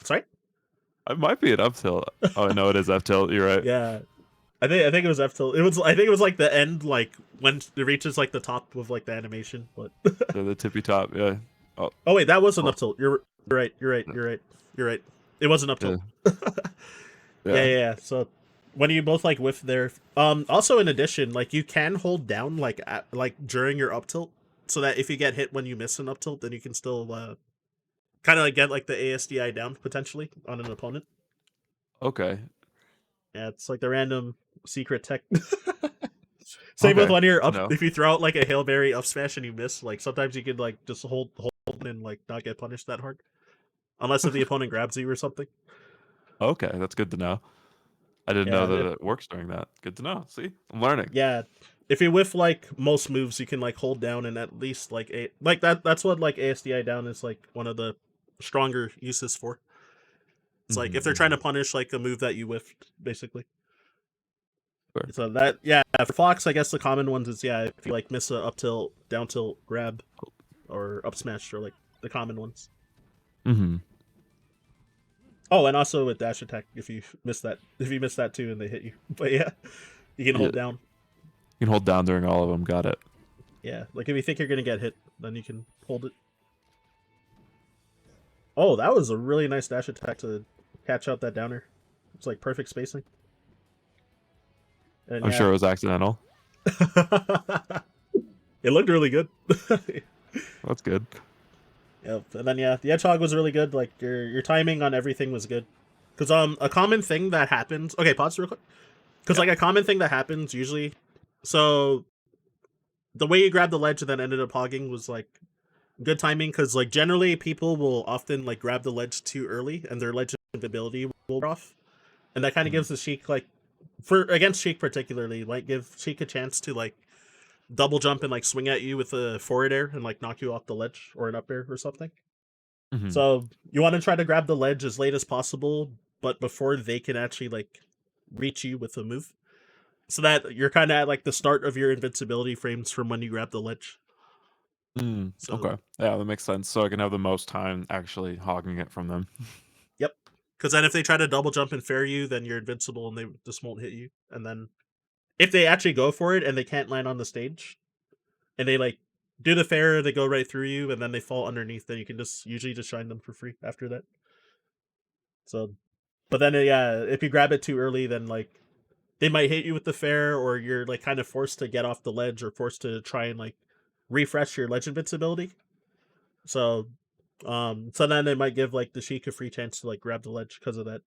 Sorry. It might be an up tilt. Oh no, it is F tilt. You're right. Yeah, I think it was F tilt. I think it was like the end, like when it reaches like the top of like the animation. But The tippy top. Yeah. Oh, oh wait, that was an oh, up tilt. You're right. You're right. You're right. You're right. It was an up yeah, tilt. Yeah, yeah. yeah, yeah. So when you both like whiff there, also in addition, like you can hold down like during your up tilt, so that if you get hit when you miss an up tilt, then you can still kind of like get like the ASDI down potentially on an opponent. Okay. Yeah, it's like the random secret tech. Same with Okay. when you're Good to up. know. If you throw out like a hail mary up smash and you miss, like sometimes you could like just hold and like not get punished that hard, unless if the opponent grabs you or something. Okay, that's good to know. I didn't know Yeah, that it works during that. Good to know. See, I'm learning. yeah. If you whiff like most moves, you can like hold down and at least like a like that. That's what like ASDI down is like one of the stronger uses for. It's like Hmm, if they're trying hmm. to punish like a move that you whiffed, basically. So Perfect. that yeah, for Fox, I guess the common ones is yeah, if you like miss a up tilt, down tilt, grab, or up smash, or like the common ones. Hmm. Oh, and also with dash attack, if you miss that too, and they hit you. But yeah, you can Yeah, hold down. you can hold down during all of them. Got it. Yeah, like if you think you're gonna get hit, then you can hold it. Oh, that was a really nice dash attack to catch out that downer. It's like perfect spacing. And I'm yeah, sure it was accidental. it looked really good. That's good. Yep. And then yeah, the hedgehog was really good. Like your timing on everything was good. Cause a common thing that happens. Okay, pause real quick. Cause Yeah. like a common thing that happens usually. So the way you grab the ledge and then ended up hogging was like good timing. Cause like generally people will often like grab the ledge too early and their ledge ability will wear off, and that kind of Mhm. gives the Sheik like for against Sheik particularly like give Sheik a chance to like double jump and like swing at you with a forward air and like knock you off the ledge or an up air or something. Mhm. So you want to try to grab the ledge as late as possible, but before they can actually like reach you with a move, so that you're kind of at like the start of your invincibility frames from when you grab the ledge. Mm, So okay. Yeah, that makes sense. So I can have the most time actually hogging it from them. yep, because then if they try to double jump and fair you, then you're invincible and they just won't hit you. And then if they actually go for it and they can't land on the stage and they like do the fair, they go right through you and then they fall underneath, then you can just usually just shine them for free after that. So, but then yeah, if you grab it too early, then like they might hit you with the fair, or you're like kind of forced to get off the ledge or forced to try and like refresh your ledge invincibility. So, so then they might give like the Sheik a free chance to like grab the ledge because of that.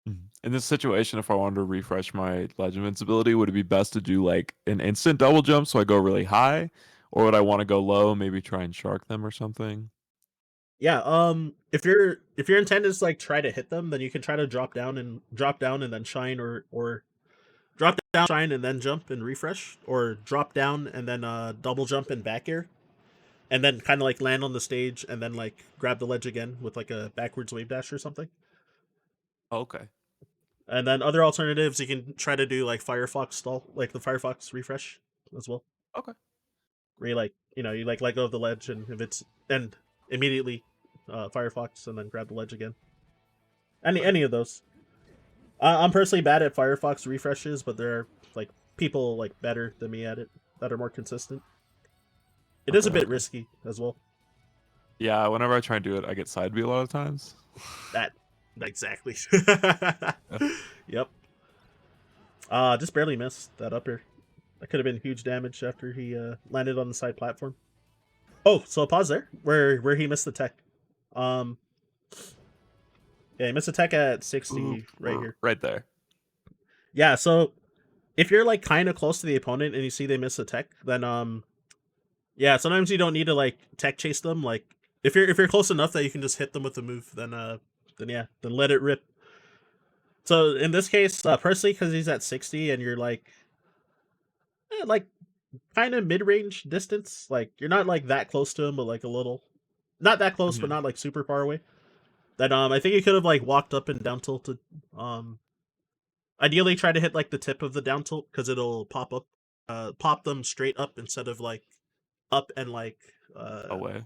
Mhm. In this situation, if I wanted to refresh my ledge invincibility, would it be best to do like an instant double jump so I go really high? Or would I want to go low, maybe try and shark them or something? Yeah, if your intent is like try to hit them, then you can try to drop down and then shine, or drop down, shine, and then jump and refresh, or drop down and then double jump and back air, and then kind of like land on the stage and then like grab the ledge again with like a backwards wave dash or something. Okay. And then other alternatives, you can try to do like Firefox stall, like the Firefox refresh as well. Okay. Where you like, you like let go of the ledge and if it's and immediately Firefox and then grab the ledge again. Okay. Any of those. I'm personally bad at Firefox refreshes, but there are like people like better than me at it that are more consistent. It is Okay. a bit Okay. risky as well. Yeah, whenever I try and do it, I get side B a lot of times. That exactly. Yeah. Yep. Just barely missed that up air. That could have been huge damage after he landed on the side platform. Oh, so pause there where he missed the tech. Um, yeah, he missed the tech at Ooh, 60 right here. right there. Yeah, so if you're like kind of close to the opponent and you see they miss a tech, then yeah, sometimes you don't need to like tech chase them. Like if you're close enough that you can just hit them with the move, then yeah, then let it rip. So in this case, personally, because he's at 60 and you're like kind of mid range distance, like you're not like that close to him, but like a little, not that close, but Mhm. not like super far away. Then I think you could have like walked up and down tilted. Um, ideally try to hit like the tip of the down tilt because it'll pop them straight up instead of like up and like Away.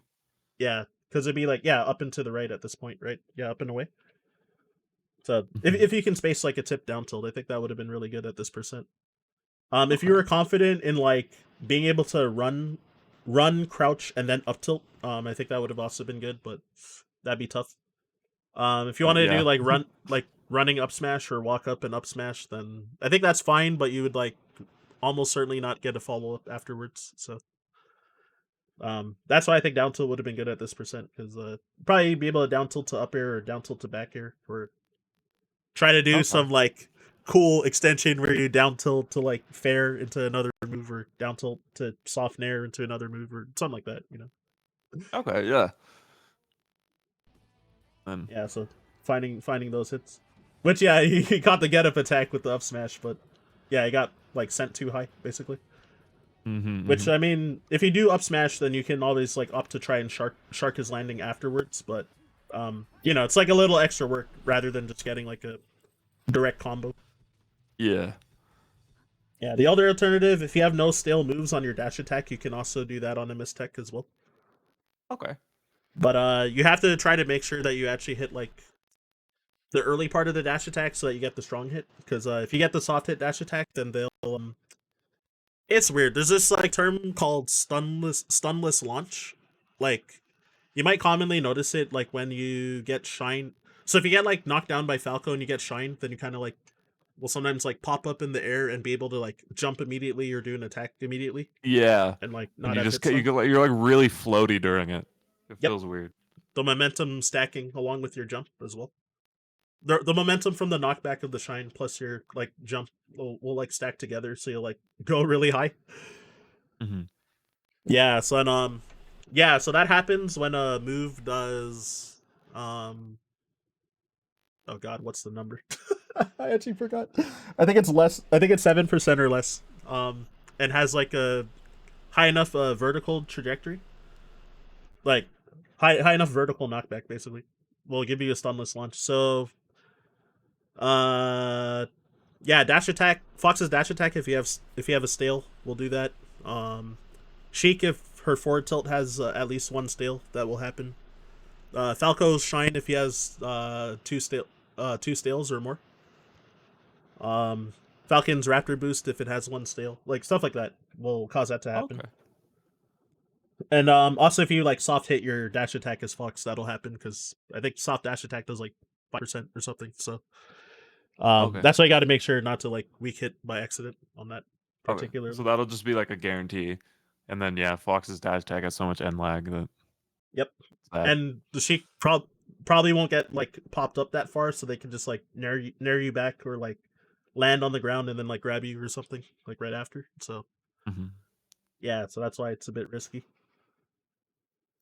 yeah, because it'd be like yeah up and to the right at this point, right? Yeah, up and away. So Mhm. if you can space like a tip down tilt, I think that would have been really good at this percent. If you Okay. were confident in like being able to run, crouch, and then up tilt, I think that would have also been good, but that'd be tough. If you want to do Yeah. like running up smash or walk up and up smash, then I think that's fine, but you would like almost certainly not get a follow up afterwards. So that's why I think down tilt would have been good at this percent because probably be able to down tilt to up air or down tilt to back air or try to do Okay. some like cool extension where you down tilt to like fair into another move or down tilt to soft nair into another move or something like that, you know. Okay, yeah. Then Yeah, so finding those hits. Which yeah, he caught the get up attack with the up smash, but yeah, he got like sent too high, basically. mhm, Which mhm. I mean, if you do up smash, then you can always like opt to try and shark his landing afterwards, but you know, it's like a little extra work rather than just getting like a direct combo. Yeah. Yeah, the other alternative, if you have no stale moves on your dash attack, you can also do that on a mistech as well. Okay. But you have to try to make sure that you actually hit like the early part of the dash attack so that you get the strong hit. Because if you get the soft hit dash attack, then they'll it's weird. There's this like term called stunless launch. Like you might commonly notice it like when you get shine. So if you get like knocked down by Falco and you get shine, then you kind of like will sometimes like pop up in the air and be able to like jump immediately or do an attack immediately Yeah. and like And not you have just hit ca you stun. go like you're, like, really floaty during it. It Yep, feels weird. the momentum stacking along with your jump as well. The momentum from the knockback of the shine plus your like jump will like stack together, so you'll like go really high. Mhm. Yeah, so and, yeah, so that happens when a move does um oh god, what's the number? I actually forgot. I think it's less. I think it's 7% or less. And has like a high enough vertical trajectory, like high enough vertical knockback. Basically, will give you a stunless launch. So, uh, yeah, dash attack. Fox's dash attack. If you have a stale, will do that. Sheik if her forward tilt has at least one stale, that will happen. Falco's shine if he has two stales or more. Um, Falcon's Raptor boost if it has one stale, like stuff like that will cause that to happen. Okay. And also if you like soft hit your dash attack as Fox, that'll happen because I think soft dash attack does like 5% or something. So Okay. that's why you got to make sure not to like weak hit by accident on that Okay. So particularly. that'll just be like a guarantee. And then yeah, Fox's dash tag has so much end lag that Yep. that. And the Sheik probably won't get like popped up that far, so they can just like nair you back or like land on the ground and then like grab you or something like right after. So Mhm. yeah, so that's why it's a bit risky.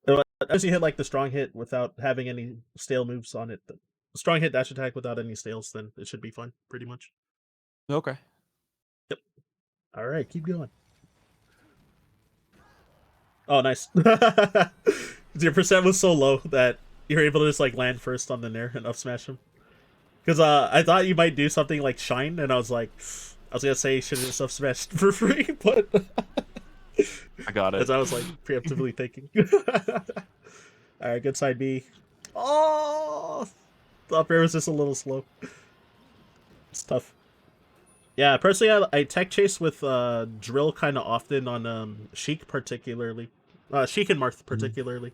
But as you hit like the strong hit without having any stale moves on it, the strong hit dash attack without any stales, then it should be fun, pretty much. Okay. Yep. All right, keep going. Oh, nice. Your percent was so low that you're able to just like land first on the nair and up smash him. Because I thought you might do something like shine, and I was gonna say you should have just up smashed for free, but I got as it. I was like preemptively thinking. All right, good side B. Oh, the up air was just a little slow. It's tough. Yeah, personally, I tech chase with drill kind of often on Sheik particularly, Sheik and Marth Mhm. particularly.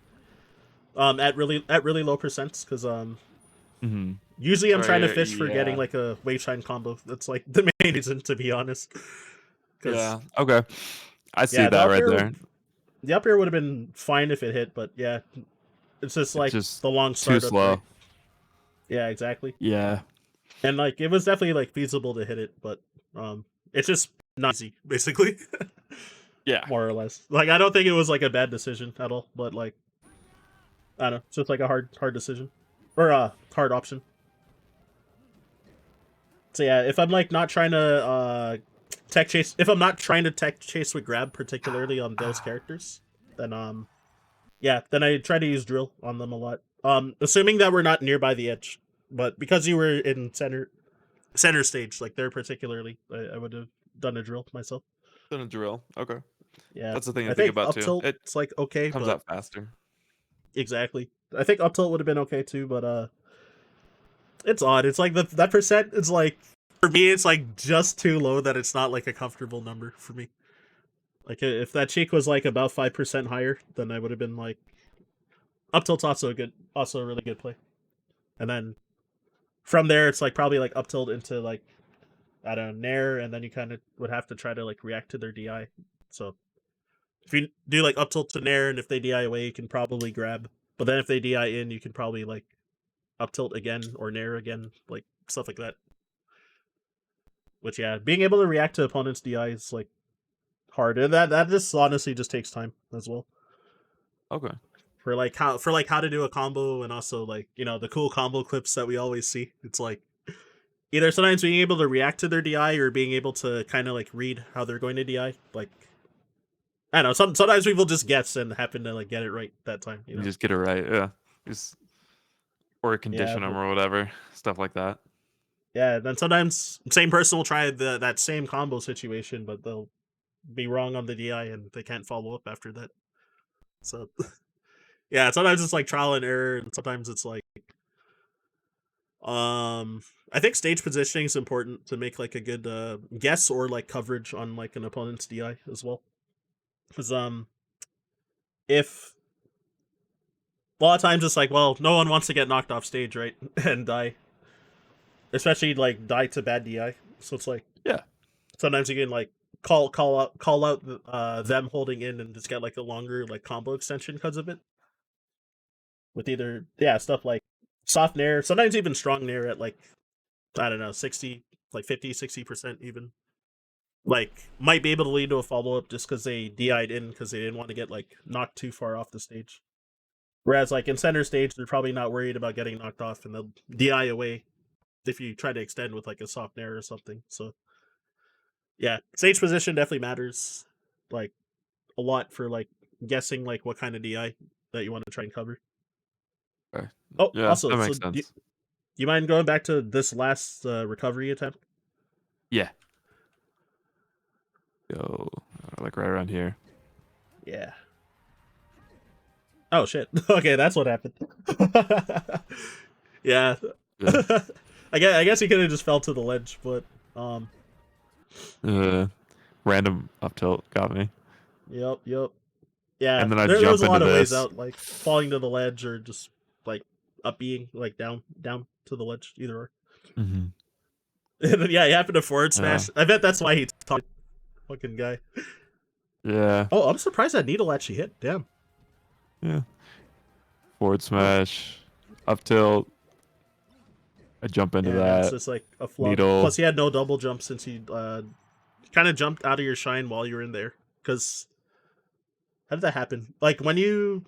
At really low percents because Mhm. usually I'm So trying to fish for getting yeah. like a wave shine combo. That's like the main reason, to be honest. Because Yeah. Okay. I see yeah, that right there. the up air would have been fine if it hit, but yeah, it's just It's like just the long too startup, right? slow. Yeah, exactly. Yeah. And like it was definitely like feasible to hit it, but it's just not easy, basically. Yeah. More or less. Like I don't think it was like a bad decision at all, but like I don't know, it's just like a hard decision or a hard option. So yeah, if I'm like not trying to tech chase, if I'm not trying to tech chase with grab particularly on those characters, then yeah, then I try to use drill on them a lot. Assuming that we're not nearby the edge, but because you were in center stage, like there particularly, I would have done a drill myself. Then a drill. Okay. Yeah, That's the thing I to think think about up too. tilt It it's like okay, comes but out faster. exactly. I think up tilt would have been okay too, but it's odd. It's like that percent. It's like for me, it's like just too low that it's not like a comfortable number for me. Like if that cheek was like about 5% higher, then I would have been like up tilt's also a good, also a really good play. And then from there, it's like probably like up tilt into like I don't know nair, and then you kind of would have to try to like react to their DI. So if you do like up tilt to nair, and if they DI away, you can probably grab. But then if they DI in, you can probably like up tilt again or nair again, like stuff like that. Which yeah, being able to react to opponents' DI is like hard, and that just honestly just takes time as well Okay. for like how to do a combo, and also like the cool combo clips that we always see. It's like either sometimes being able to react to their DI or being able to kind of like read how they're going to DI. Like I don't know, sometimes people just guess and happen to like get it right that time. You just get it right. Yeah. Just or Yeah, condition them but or whatever stuff like that. yeah, then sometimes same person will try that same combo situation, but they'll be wrong on the DI and they can't follow up after that. So yeah, sometimes it's like trial and error, and sometimes it's like I think stage positioning is important to make like a good guess or like coverage on like an opponent's DI as well. Because if a lot of times it's like, well, no one wants to get knocked off stage, right? And die. Especially like die to bad DI. So it's like Yeah. sometimes you can like call out them holding in and just get like a longer like combo extension because of it. With either stuff like soft nair, sometimes even strong nair at like I don't know, 60, like 50, 60% even. Like might be able to lead to a follow up just because they DI'd in because they didn't want to get like knocked too far off the stage. Whereas like in center stage, they're probably not worried about getting knocked off, and they'll DI away if you try to extend with like a soft nair or something. So yeah, stage position definitely matters like a lot for like guessing like what kind of DI that you want to try and cover. Okay. Oh, Yeah, also, that so makes do sense. you mind going back to this last recovery attempt? Yeah. Go like right around here. Yeah. Oh shit. Okay, that's what happened. Yeah. Yeah. I guess he could have just fell to the ledge, but um Uh, random up tilt got me. yep. Yeah, And then I there was jump a into lot of ways this. out, like falling to the ledge or just like up being like down to the ledge, either or. Hmm. And then, yeah, he happened to forward Yeah. smash. I bet that's why he talked fucking guy. Yeah. Oh, I'm surprised that needle actually hit. Damn. Yeah. Forward Huh. smash, up tilt. I jump into Yeah, and then it's that just like a flub. Plus, needle. he had no double jump since he kind of jumped out of your shine while you were in there. Because how did that happen? Like when you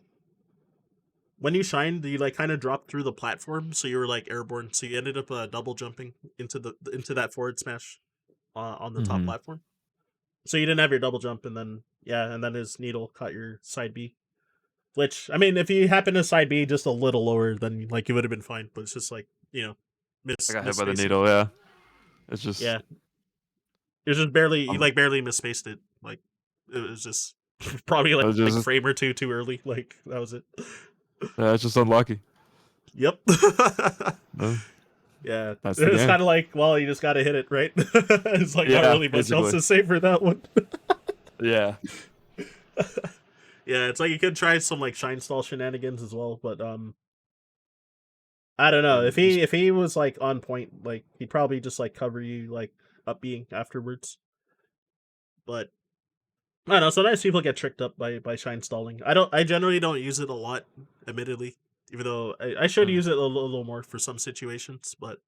shined, you like kind of dropped through the platform, so you were like airborne. So you ended up double jumping into that forward smash on the top Hmm. platform. So you didn't have your double jump, and then and then his needle caught your side B. Which I mean, if you happen to side B just a little lower, then like you would have been fine. But it's just like I got hit miss by the spacing. needle. Yeah. It's just. Yeah, it was just barely you Um, like barely misspaced it. Like it was just probably I was like just. frame or two too early. Like that was it. Yeah, it's just unlucky. Yep. No, Yeah, that's the it's game. kind of like, well, you just got to hit it, right? It's like not Yeah, really much else basically. to say for that one. Yeah. Yeah, it's like you could try some like shine stall shenanigans as well, but I don't know And just if he was like on point, like he'd probably just like cover you like up being afterwards. But I don't know. Sometimes people get tricked up by shine stalling. I generally don't use it a lot, admittedly, even though I should uh, use it a little more for some situations. But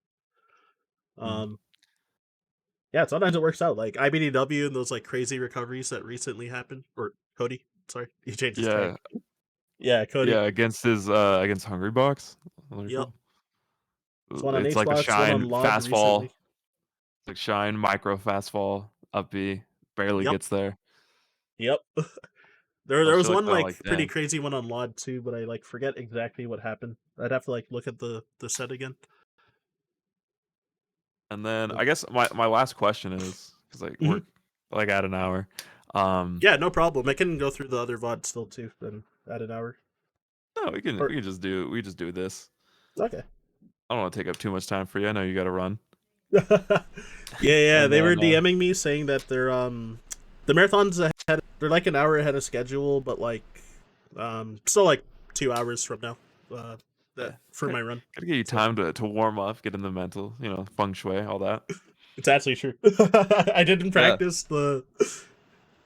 mm, um, yeah, sometimes it works out. Like IBDW and those like crazy recoveries that recently happened, or Cody. Sorry, he changed his tag. yeah, Yeah, Cody. yeah. Against his against Hungry Box. What are Yep. called? It's one on It's H like a box, one on shine Lod fast fall. recently. Like shine micro fast fall up B. Barely Yep. gets there. Yep. There Shit was like one that. like Like pretty dang. crazy one on Lod too, but I like forget exactly what happened. I'd have to like look at the set again. And then But I guess my last question is because like mhm. we're like at an hour. Um, Yeah, no problem. I can go through the other VOD still too, then add an hour. no, Or we just do this. okay. I don't want to take up too much time for you. I know you got to run. Yeah, yeah. And They were then DMing me saying that they're the marathons ahead. They're like an hour ahead of schedule, but like still like 2 hours from now. That yeah, for my run. gotta give you So time to warm up, get in the mental, feng shui, all that. it's actually true. I didn't Yeah. practice the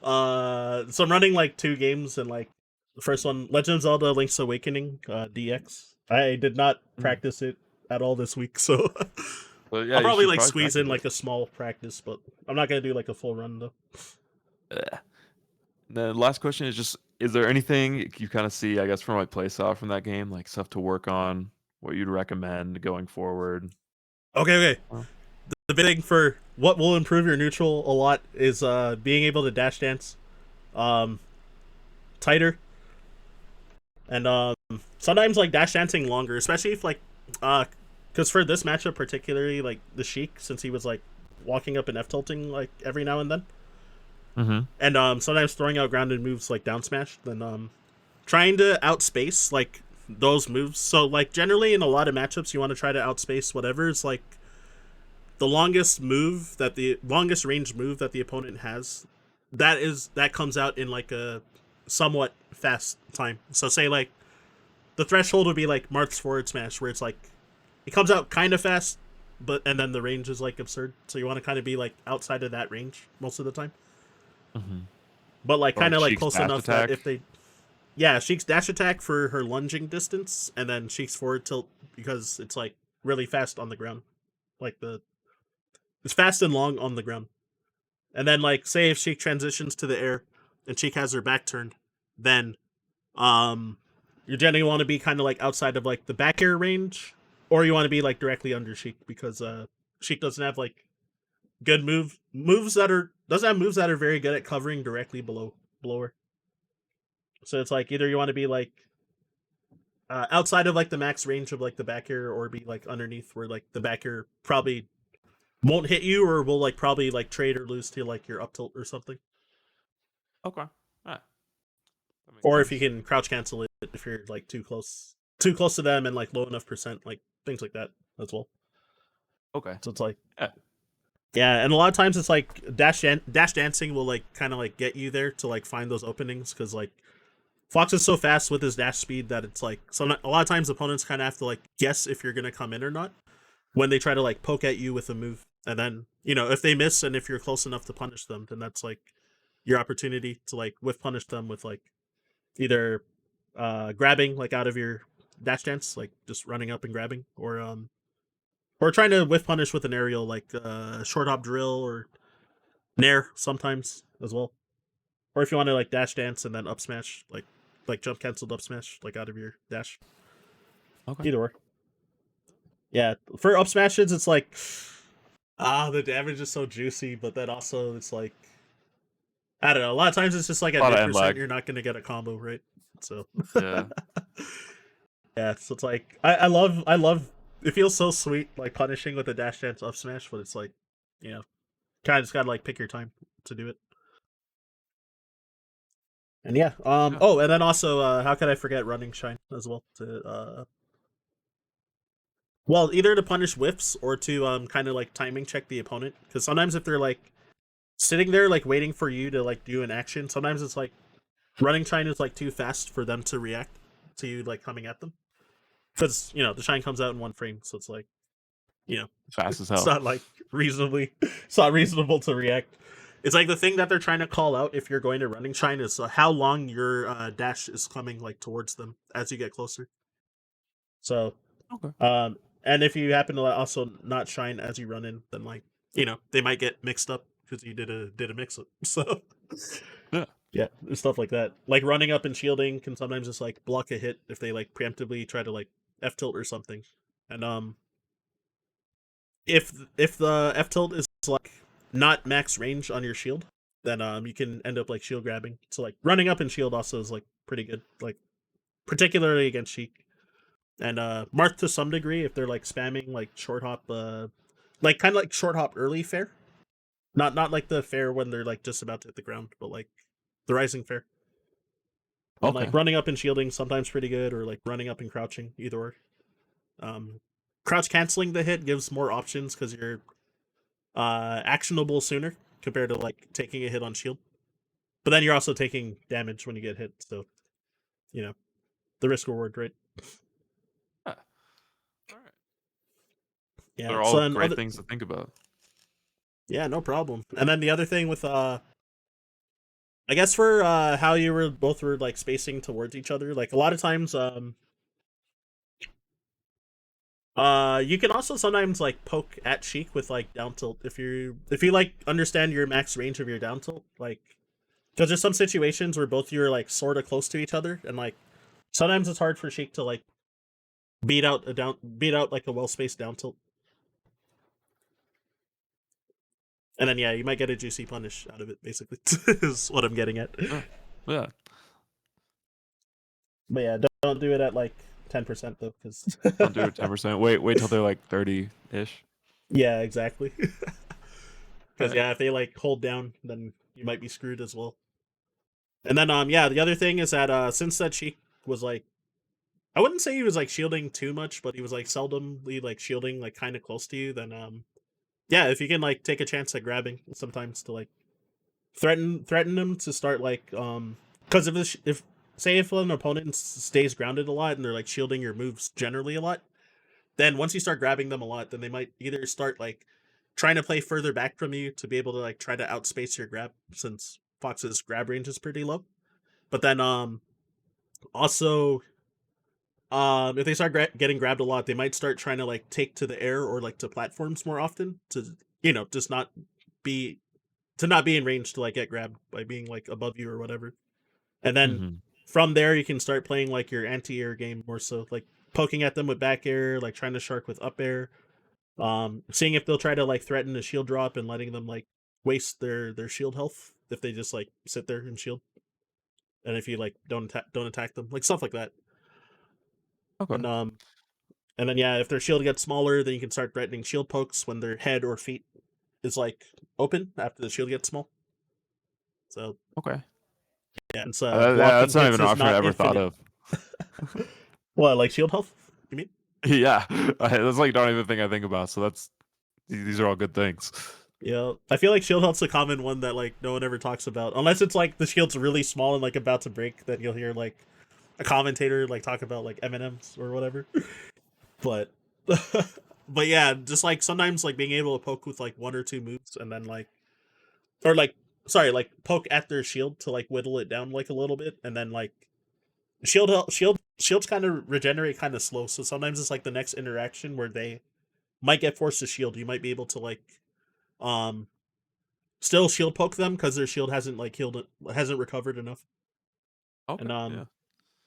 so I'm running like 2 games and like the first one, Legend of Zelda Link's Awakening, DX. I did not Mm. practice it at all this week, so But yeah, I'll you probably should like probably squeeze practice in it. like a small practice, but I'm not gonna do like a full run though. Yeah. The last question is just: is there anything you kind of see, I guess, from like play style from that game, like stuff to work on, what you'd recommend going forward? Okay, okay. Well, The big thing for what will improve your neutral a lot is being able to dash dance um tighter and sometimes like dash dancing longer, especially if like because for this matchup particularly like the Sheik, since he was like walking up and F tilting like every now and then, mm-hmm. and sometimes throwing out grounded moves like down smash, then trying to outspace like those moves. So like generally in a lot of matchups you want to try to outspace whatever is like the longest range move that the opponent has. That comes out in like a somewhat fast time. So say like the threshold would be like Marth's forward smash, where it's like it comes out kind of fast, but and then the range is like absurd. So you want to kind of be like outside of that range most of the time, Mm-hmm. but like Or kind like of like Sheik's close dash enough that attack. if they, yeah, Sheik's dash attack for her lunging distance, and then Sheik's forward tilt because it's like really fast on the ground, like the it's fast and long on the ground. And then like say if Sheik transitions to the air and Sheik has her back turned, then um you generally want to be kind of like outside of like the back air range, or you want to be like directly under Sheik because Sheik doesn't have like good moves that are doesn't have moves that are very good at covering directly below her. So it's like either you want to be like outside of like the max range of like the back air, or be like underneath where like the back air probably won't hit you, or will like probably like trade or lose to like your up tilt or something. Okay. All right. That makes Or if you sense. can crouch cancel it if you're like too close to them and like low enough percent, like things like that as well. Okay. So it's like Yeah. yeah, and a lot of times it's like dash dancing will like kind of like get you there to like find those openings because like Fox is so fast with his dash speed that it's like a lot of times opponents kind of have to like guess if you're gonna come in or not when they try to like poke at you with a move, and then if they miss and if you're close enough to punish them, then that's like your opportunity to like whiff punish them with like either grabbing like out of your dash dance, like just running up and grabbing, or trying to whiff punish with an aerial like short hop drill or nair sometimes as well. Or if you want to like dash dance and then up smash, like jump canceled up smash like out of your dash. Okay. Either or. Yeah, for up smashes it's like the damage is so juicy, but then also it's like I don't know. A lot of times it's just like A at lot of mid end percent lag. you're not gonna get a combo, right? So Yeah. yeah, so it's like I love it feels so sweet like punishing with a dash dance up smash, but it's like you know kind of just gotta like pick your time to do it. And yeah, Yeah. oh, and then also how could I forget running shine as well to well, either to punish whiffs or to kind of like timing check the opponent, because sometimes if they're like sitting there like waiting for you to like do an action, sometimes it's like running shine is like too fast for them to react to you like coming at them, because the shine comes out in 1 frame, so it's like you know Fast as it's hell. not like it's not reasonable to react. It's like the thing that they're trying to call out if you're going to running shine is how long your dash is coming like towards them as you get closer. So Okay. and if you happen to also not shine as you run in, then like they might get mixed up because you did a mix up. So Yeah. yeah, there's stuff like that. Like running up and shielding can sometimes just like block a hit if they like preemptively try to like F tilt or something. And if the F tilt is like not max range on your shield, then you can end up like shield grabbing. So like running up and shield also is like pretty good, like particularly against Sheik. And Marth to some degree if they're like spamming like short hop like kind of like short hop early fair. Not like the fair when they're like just about to hit the ground, but like the rising fair. And like Okay. running up and shielding sometimes pretty good, or like running up and crouching, either or. Um, Crouch canceling the hit gives more options because you're actionable sooner compared to like taking a hit on shield. But then you're also taking damage when you get hit, so you know the risk reward, right? Yeah. All right. Yeah. They're So all then great other, things to think about. yeah, no problem. And then the other thing with I guess for how you were both were like spacing towards each other, like a lot of times you can also sometimes like poke at Sheik with like down tilt if you like understand your max range of your down tilt, like because there's some situations where both you are like sort of close to each other, and like sometimes it's hard for Sheik to like beat out like a well spaced down tilt, and then yeah, you might get a juicy punish out of it. Basically, is what I'm getting at. Yeah. Yeah. But yeah, don't do it at like 10% though, because Don't do it 10%. Wait till they're like 30-ish. yeah, exactly. Because Right. yeah, if they like hold down, then you might be screwed as well. And then yeah, the other thing is that since that Sheik was like, I wouldn't say he was like shielding too much, but he was like seldomly like shielding like kind of close to you, then yeah, if you can like take a chance at grabbing sometimes to like threaten them to start like because if say if an opponent stays grounded a lot and they're like shielding your moves generally a lot, then once you start grabbing them a lot, then they might either start like trying to play further back from you to be able to like try to outspace your grab, since Fox's grab range is pretty low. But then also if they start getting grabbed a lot, they might start trying to like take to the air or like to platforms more often to just not be not be in range to like get grabbed by being like above you or whatever. And then Mm-hmm. from there you can start playing like your anti-air game more, so like poking at them with back air, like trying to shark with up air, seeing if they'll try to like threaten a shield drop and letting them like waste their shield health if they just like sit there and shield, and if you like don't attack them, like stuff like that. Okay. And then yeah, if their shield gets smaller, then you can start threatening shield pokes when their head or feet is like open after the shield gets small. So Okay. yeah, since Yeah, blocking that's not hits even an is option I not ever thought infinite. of. What, like shield health? You mean? Yeah, that's like not even a thing I think about. So these are all good things. Yeah, I feel like shield health's a common one that like no one ever talks about, unless it's like the shield's really small and like about to break. Then you'll hear like a commentator like talk about like M&Ms or whatever. But but yeah, just like sometimes like being able to poke with like one or two moves, and then like or like sorry, like poke at their shield to like whittle it down like a little bit, and then like shields kind of regenerate kind of slow, so sometimes it's like the next interaction where they might get forced to shield, you might be able to like um still shield poke them because their shield hasn't like healed, hasn't recovered enough. And Okay. Yeah.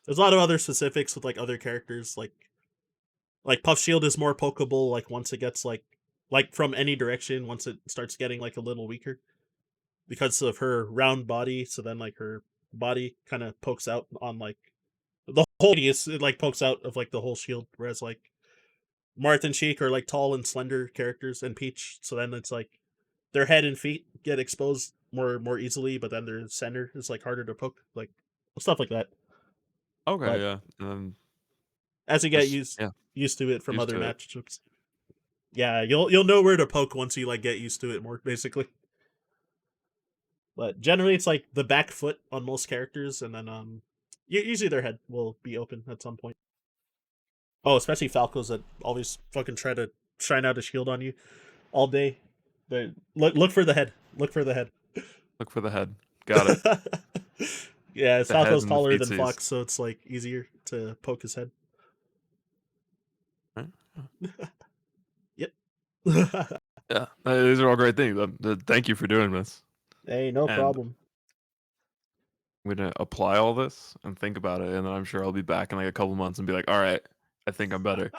there's a lot of other specifics with like other characters, like Puff Shield is more pokeable like once it gets like from any direction, once it starts getting like a little weaker because of her round body, so then like her body kind of pokes out on like the whole piece, it like pokes out of like the whole shield, whereas like Marth and Sheik are like tall and slender characters, and Peach, so then it's like their head and feet get exposed more easily, but then their center is like harder to poke, like stuff like that. Okay. But Yeah. And then as you get just used to it from used other to it. matchups, yeah, you'll know where to poke once you like get used to it more, basically. But generally, it's like the back foot on most characters, and then usually their head will be open at some point. Oh, especially Falcos that always fucking try to shine out a shield on you all day. They look for the head. Look for the head. Look for the head. Got it. Yeah, The head Falco's and the taller than feetsies. Fox, so it's like easier to poke his head. Right? Yep. Yeah. These are all great things. Thank you for doing this. Hey, no And problem. I'm gonna apply all this and think about it, and then I'm sure I'll be back in like a couple months and be like, all right, I think I'm better.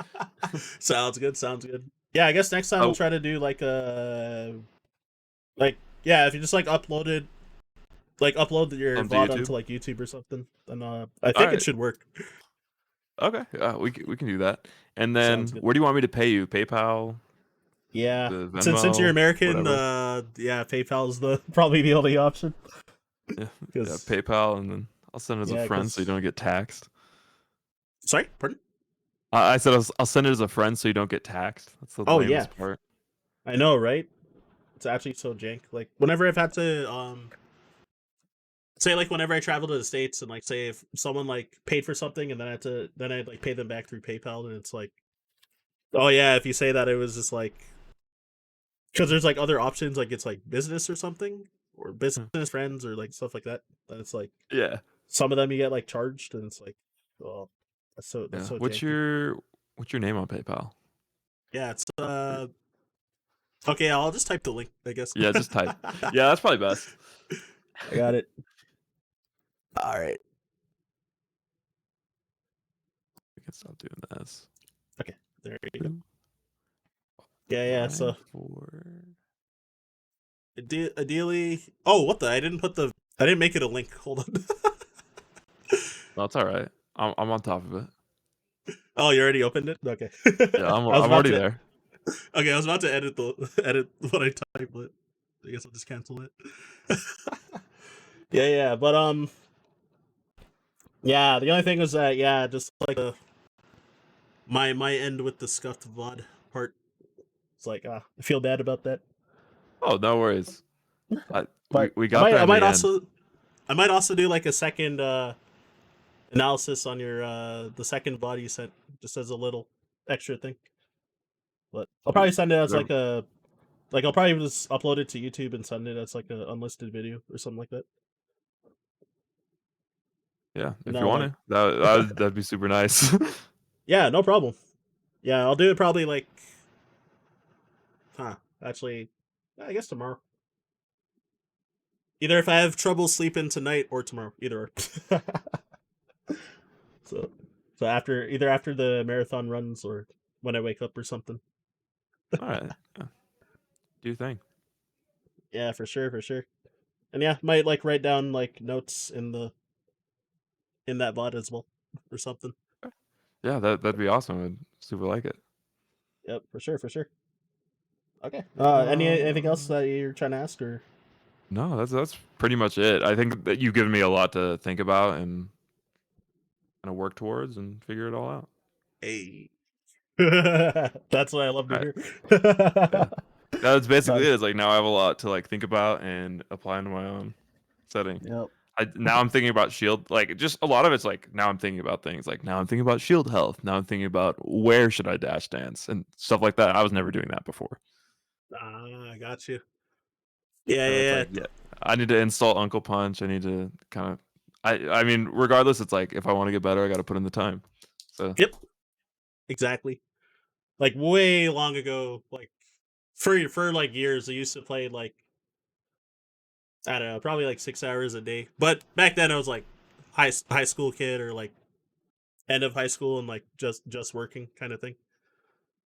Sounds good. Sounds good. Yeah, I guess next time we'll Oh, try to do like a like yeah, if you just like upload your onto VOD onto YouTube. like YouTube or something, then I All think it right. should work. Okay. We can do that. And Sounds then good. where do you want me to pay you? PayPal? Yeah. The Since you're Venmo, American, whatever. yeah, PayPal's the probably the only option. Yeah, yeah, Because PayPal, and then I'll send it as a yeah, friend so you because don't get taxed. sorry, pardon. I said I'll send it as a friend so you don't get taxed. That's the Oh yeah, lamest part. I know, right? It's actually so jank. Like whenever I've had to say like whenever I travel to the States and like say if someone like paid for something and then I had to then I'd like pay them back through PayPal and it's like, oh yeah, if you say that it was just like because there's like other options like it's like business or something or Hmm. business friends or like stuff like that. Then it's like Yeah, some of them you get like charged and it's like, oh, that's yeah. so What's janky. your name on PayPal? Yeah, it's okay. I'll just type the link, I guess. Yeah, just type. Yeah, that's probably best. I got it. All right. We can stop doing this. Okay, there you go. Two, Yeah, yeah. So 5, 4. ideally, oh, what the? I didn't make it a link. Hold on. No, it's all right. I'm on top of it. Oh, you already opened it. Okay. Yeah, I'm I was I'm about already to. there. Okay, I was about to edit the edit what I typed, but I guess I'll just cancel it. Yeah, yeah, but yeah. The only thing was that yeah, just like my end with the scuffed VOD part. It's like I feel bad about that. Oh, no worries. We But we got there I in might the end. also I might also do like a second analysis on your the second VOD you sent, just as a little extra thing. But I'll We probably send it as whatever. like a like I'll probably just upload it to YouTube and send it as like a unlisted video or something like that. Yeah, And if you I'll want like to, that'd be super nice. yeah, no problem. Yeah, I'll do it probably like actually I guess tomorrow. Either if I have trouble sleeping tonight or tomorrow. Either or. so so after either after the marathon runs or when I wake up or something. All right, yeah, do your thing. Yeah, for sure, for sure. And yeah, might like write down like notes in that VOD as well or something. Yeah, that'd be awesome. I'd super like it. Yep, for sure, for sure. Okay. Anything else Um, that you're trying to ask or no, that's pretty much it. I think that you've given me a lot to think about and kind of work towards and figure it all out. hey? That's what I love to All right, hear. yeah. That's basically Done. it. It's like now I have a lot to like think about and apply into my own setting. Yep. Now I'm thinking about shield, like just a lot of it's like now I'm thinking about things like now I'm thinking about shield health. Now I'm thinking about where should I dash dance and stuff like that. I was never doing that before. I got you. Yeah, So it's yeah, like, yeah, I need to install Uncle Punch. I need to kind of, I mean, regardless, it's like if I want to get better, I got to put in the time. So yeah. Yep. Exactly. Like way long ago, like for like years, I used to play like I don't know, probably like 6 hours a day. But back then, I was like high school kid or like end of high school and like just working kind of thing.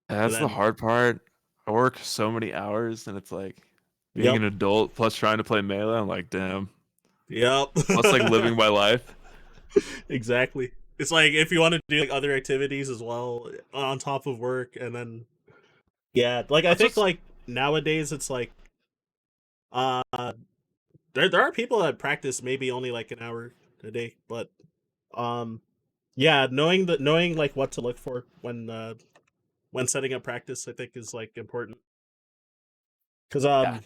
And that's the then, hard part. I work so many hours, and it's like being yep, an adult plus trying to play Melee. I'm like, damn. yep, Plus, like living my life. exactly. It's like if you want to do like other activities as well on top of work, and then yeah, like I That's think what's like nowadays it's like uh there are people that practice maybe only like an hour a day, but um yeah, knowing like what to look for when setting up practice, I think is like important because yeah.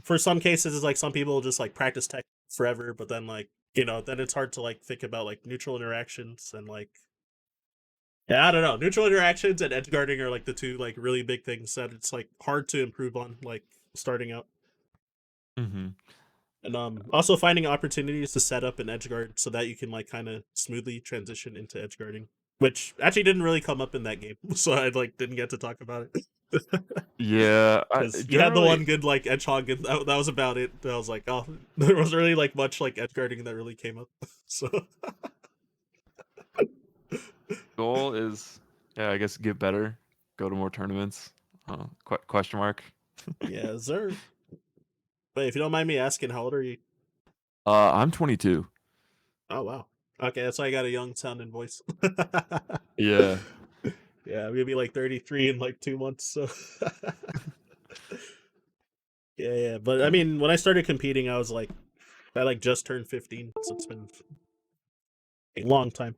for some cases it's like some people just like practice tech forever, but then like then it's hard to like think about like neutral interactions and like yeah, I don't know. Neutral interactions and edge guarding are like the two like really big things that it's like hard to improve on like starting out. Hmm. And also finding opportunities to set up an edge guard so that you can like kind of smoothly transition into edge guarding, which actually didn't really come up in that game, so I like didn't get to talk about it Yeah. I because you had the generally one good like edge hog, and that was about it. I was like, oh, there wasn't really like much like edge guarding that really came up. So goal is, yeah, I guess get better, go to more tournaments. Question mark. yeah, sir. But if you don't mind me asking, how old are you? I'm 22. Oh wow. Okay, that's why I got a young sounding voice. Yeah. Yeah, I'm gonna be like 33 in like 2 months. So Yeah, yeah. But I mean, when I started competing, I like just turned 15, so it's been a long time.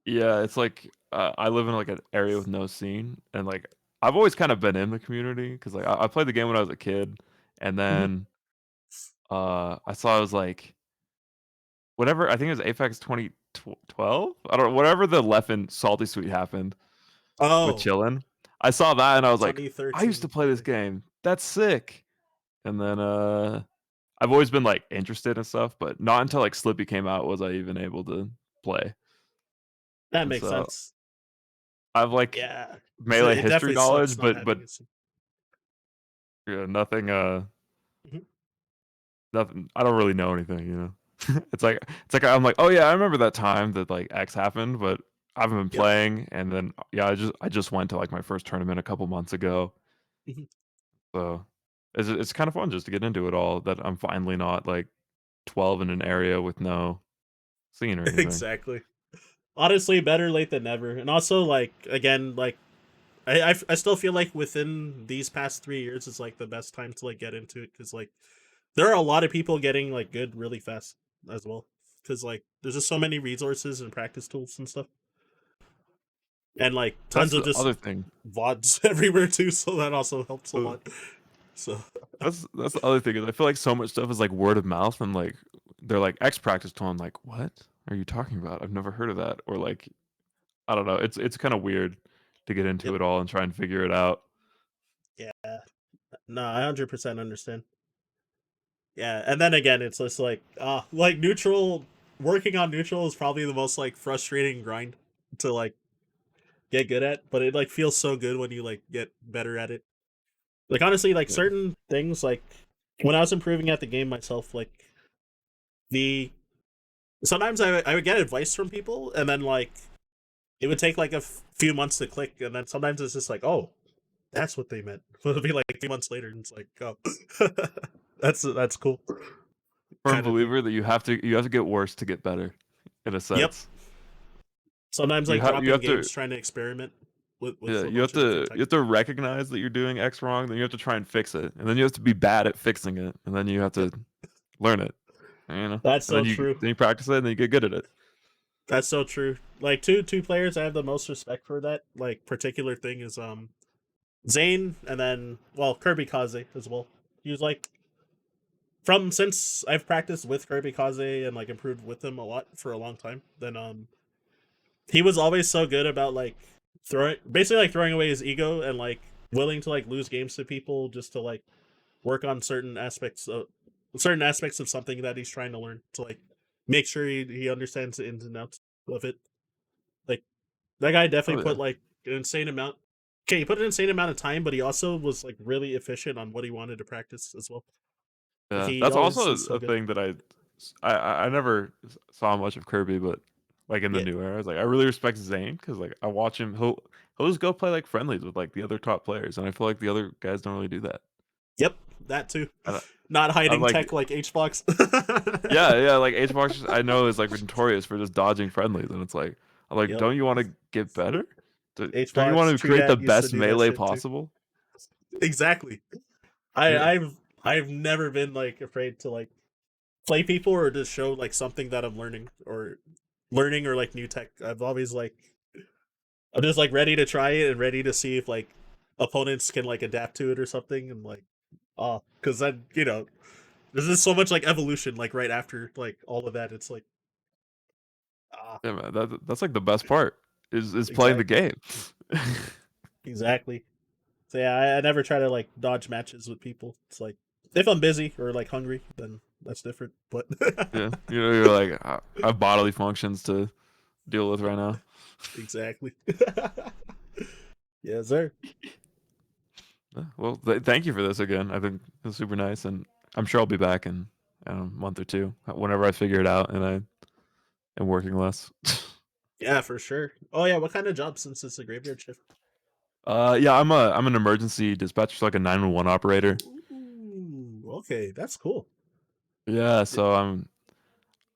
Yeah, it's like, I live in, like, an area with no scene, and, like, I've always kind of been in the community because like, I played the game when I was a kid, and Mhm. then, I saw it was, like, whatever I think it was Apex 2012? I don't know, whatever the Leffen Salty Suite happened with Oh, chillin', I saw that and I was like, "I used to 2013. play this Yeah. game. That's sick." And then, I've always been, like, interested in stuff, but not until, like, Slippi came out was I even able to play, That and makes so sense. I've, like, Yeah. melee It history definitely sucks knowledge, not but having it. yeah, nothing, Mhm. nothing I don't really know anything, you know? It's like I'm like, "Oh, yeah, I remember that time that, like, X happened," but I haven't been Yep. playing, and then, yeah, I just went to, like, my first tournament a couple months ago, Mhm. so it's kinda fun just to get into it all, that I'm finally not, like, 12 in an area with no scene or anything. Exactly. Honestly, better late than never. And also, like, again, like, I still feel like within these past 3 years is like the best time to like get into it because like there are a lot of people getting like good really fast as well because like there's just so many resources and practice tools and stuff and like That's tons of the just other thing. vods everywhere too, so that also helps a Uh, lot. So that's the other thing is I feel like so much stuff is, like, word of mouth and, like, they're like, "X practice tool." I'm like, "What are you talking about? I've never heard of that." Or, like, I don't know, it's kinda weird to get into yep. it all and try and figure it out. Yeah, no, I 100% understand. Yeah, and then again, it's just like neutral. Working on neutral is probably the most like frustrating grind to like get good at, but it like feels so good when you like get better at it. Like honestly, like Yeah. certain things, like when I was improving at the game myself, like the sometimes I would get advice from people, and then like it would take like few months to click, and then sometimes it's just like, oh, that's what they meant. It'll be like 3 months later, and it's like, oh, that's cool, Firm kind of neat. believer that you have to get worse to get better, in a Yep. sense. Sometimes You like have you dropping have to games, trying to experiment with yeah, a you have bunch of different to you tech. have to recognize that you're doing X wrong, then you have to try and fix it, and then you have to be bad at fixing it, and then you have Yep, to learn it, that's and then so you true. then you practice it, and then you get good at it. That's so true. Like two players I have the most respect for that like particular thing is Zane and then well Kirby Kaze as well. He was like from since I've practiced with Kirby Kaze and like improved with him a lot for a long time. Then he was always so good about like throwing away his ego and like willing to like lose games to people just to like work on certain aspects of something that he's trying to learn to like make sure he understands the ins and outs of it. Like that guy Oh, definitely put yeah. like an insane amount. Okay, he put an insane amount of time, but he also was like really efficient on what he wanted to practice as well. Like Yeah, he that's always also is so a good. thing that I never saw much of Kirby, but, like, in the Yeah. new era, I really respect Zane because like, I watch him he'll just go play, like, friendlies with, like, the other top players, and I feel like the other guys don't really do that. Yep. That too. I Not I'm hiding like tech like HBox. yeah, yeah, like, HBox I know is, like, notorious for just dodging friendlies, and it's like I'm like, Yep. "Don't you wanna get better? Don't you HBox, wanna True create the Dat used to best do that melee shit too. possible?" Exactly. I, Yeah. I've I've never been like afraid to like play people or to show like something that I'm learning or like new tech. I've always like I'm just like ready to try it and ready to see if like opponents can like adapt to it or something and like because then there's just so much like evolution like right after like all of that. It's like ah Yeah, man, that's, like, the best part is playing the exactly game. exactly. So yeah, I never try to like dodge matches with people. It's like if I'm busy or like hungry, then that's different. But Yeah, you're like, I have bodily functions to deal with right now." exactly. Yes, sir. Yeah, well, thank you for this again. I think it's super nice, and I'm sure I'll be back in, I don't know, a month or 2, whenever I figure it out and I am working less. Yeah, for sure. Oh yeah, what kind of job since it's a graveyard shift? Yeah, I'm an emergency dispatcher, so like a 911 operator. Ooh, okay, that's cool. Yeah, Y- so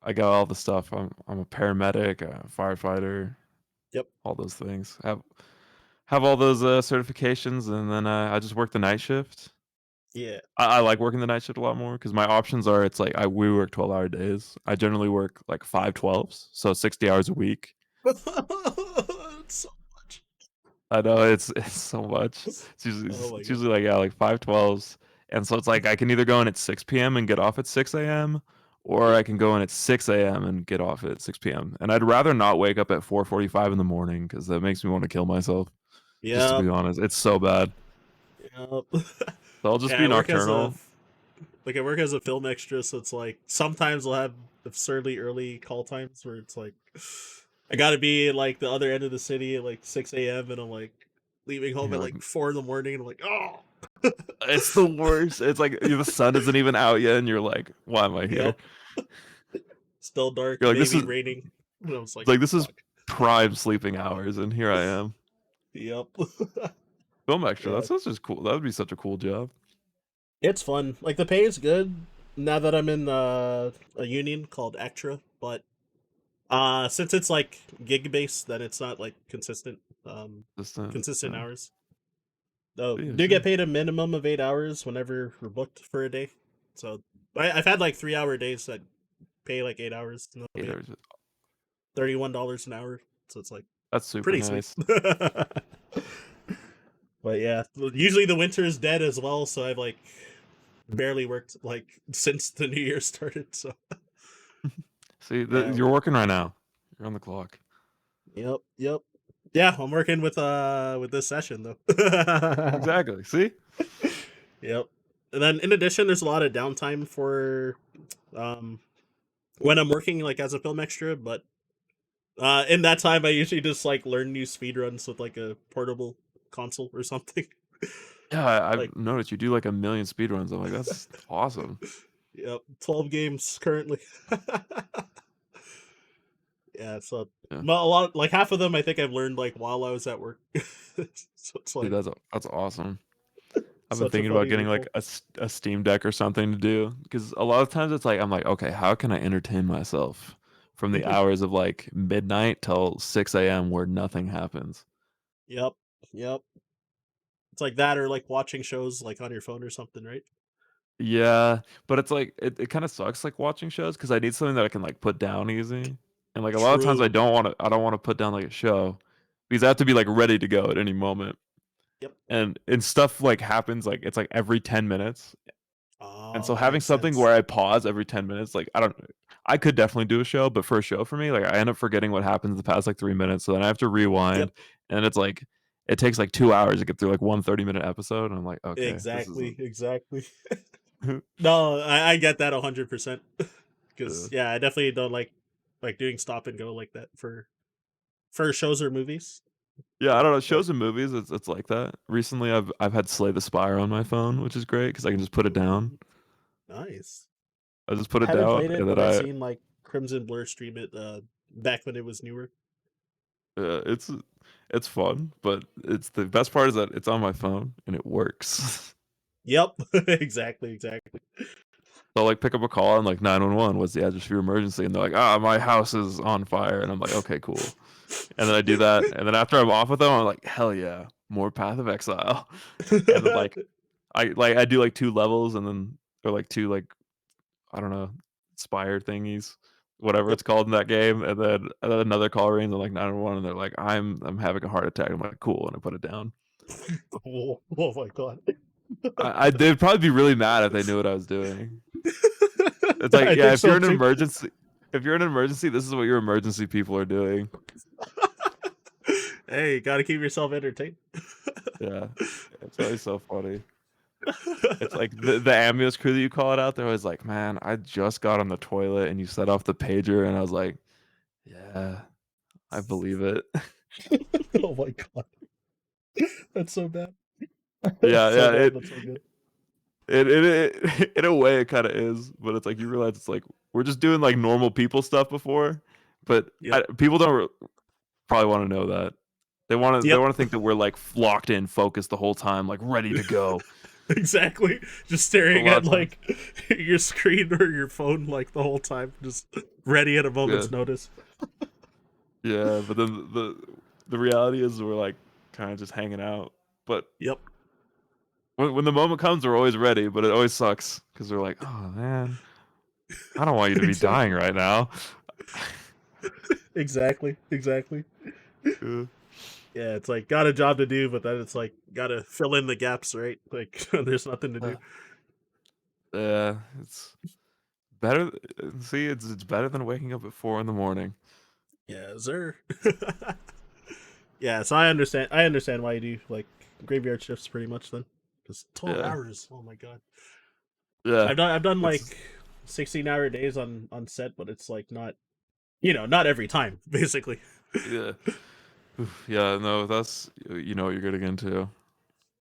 I got all the stuff. I'm a paramedic, a firefighter, Yep. all those things. Have have all those certifications, and then I just work the night shift. Yeah. I like working the night shift a lot more because my options are it's like we work 12-hour days. I generally work like 5 12s, so 60 hours a week. It's so much. I know it's so much. It's usually Oh my it's god. usually like, yeah, like 5 12s, and so it's like I can either go in at 6 p.m. and get off at 6 a.m., or I can go in at 6 a.m. and get off at 6 p.m. And I'd rather not wake up at 4:45 in the morning because that makes me want to kill myself. Just to Yep. be honest, it's so bad. Yep. So I'll just Yeah, be nocturnal. I work as a film extra, so it's like sometimes I'll have absurdly early call times where it's like I gotta be at like the other end of the city at like 6 a.m. and I'm like leaving home at You're like, like 4 in the morning and I'm like, oh it's the worst. It's like the sun isn't even out yet, and you're like, why am I here? yep. Still dark, You're like, maybe raining. And I was like, this is fuck. prime sleeping hours, and here I am. Yep. Film extra. Yeah. That's just cool. That would be such a cool job. It's fun. Like the pay is good now that I'm in a union called Extra, but since it's like gig based, then it's not like Just consistent yeah. hours. Oh, See, I do get see. paid a minimum of 8 hours whenever we're booked for a day. So I've had like 3 hour days that pay like 8 hours and they'll Eight pay hours. $31 an hour. So it's like That's super pretty sweet. nice. But yeah, usually the winter is dead as well, so I've like barely worked like since the new year started. So See, yeah, you're working right now. You're on the clock. yep. Yeah, I'm working with this session though. Exactly. See? Yep. And then in addition, there's a lot of downtime for um when I'm working like as a film extra, but in that time I usually just like learn new speed runs with like a portable console or something. Yeah, Like I've noticed you do like a million speedruns. I'm like, that's awesome. yep, 12 games currently. Yeah, so Yeah. a lot like half of them I think I've learned like while I was at work. So it's Dude, like that's awesome. I've been such a thinking about funny getting like loophole. a Steam Deck or something to do because a lot of times it's like I'm like, okay, how can I entertain myself from the hours of like midnight till 6 a.m. where nothing happens? Yep. Yep. It's like that or like watching shows like on your phone or something, right? Yeah, but it's like it kind of sucks like watching shows because I need something that I can like put down easy, and like a lot of times True. I don't want to put down like a show because I have to be like ready to go at any moment, Yep. and stuff like happens like it's like every 10 minutes. And Oh, so that having makes something sense. where I pause every 10 minutes, like I could definitely do a show, but for a show for me, like I end up forgetting what happens the past like 3 minutes. So then I have to rewind Yep. and it's like it takes like 2 hours to get through like one 30-minute episode. And I'm like, okay, this Exactly. isn't Exactly. No, I get that 100%. Because uh, yeah, I definitely don't like doing stop and go like that for shows or movies. yeah, I don't know. But Shows and movies, it's like that. Recently I've had Slay the Spire on my phone, which is great because I can just put it down. ooh, nice. I just put I it haven't down played it, and then but I've seen like Crimson Blur stream it back when it was newer. uh, it's it's fun, but it's the best part is that it's on my phone and it works. Yep. Exactly. Exactly. So I'll like pick up a call and like 911, what's the address for your emergency? And they're like, ah, my house is on fire. And I'm like, okay, cool. And then I do that. And then after I'm off with them, I'm like, hell yeah, more Path of Exile. And then I do like 2 levels and then or like two like I don't know, spire thingies, whatever Yep. it's called in that game. And then another call rings and like 911 and they're like, I'm having a heart attack. I'm like, cool, and I put it down. Oh my god. They'd probably be really mad if they knew what I was doing. It's like, I yeah, think so too. if you're in an emergency, this is what your emergency people are doing. Hey, you gotta keep yourself entertained. Yeah. It's always so funny. It's like the ambulance crew that you call it out, they're always like, man, I just got on the toilet and you set off the pager, and I was like, yeah, I believe it. Oh my god. That's so bad. That's Yeah, so yeah. bad, but so good. In a way it kind of is, but it's like you realize it's like we're just doing like normal people stuff before, but Yep. people don't probably want to know that. They Yep. want to think that we're like locked in, focused the whole time, like ready to go. Exactly. Just A staring lot at of times. like your screen or your phone like the whole time, just ready at a Yeah. moment's notice. Yeah, but then the reality is we're like kind of just hanging out. But Yep. when the moment comes, we're always ready. But it always sucks because we're like, oh man, I don't want you to be dying Exactly. right now. Exactly. Exactly. Yeah. Yeah, it's like got a job to do, but then it's like gotta fill in the gaps, right? Like there's nothing to do. It's better. See, it's better than waking up at 4 in the morning. Yeah, sir. Yeah, so I understand. I understand why you do like graveyard shifts pretty much then, because 12 Yeah, hours. Oh my god. yeah. I've done It's like 16-hour days on set, but it's like not not every time basically. yeah, oof, yeah. No, that's you know what you're getting into.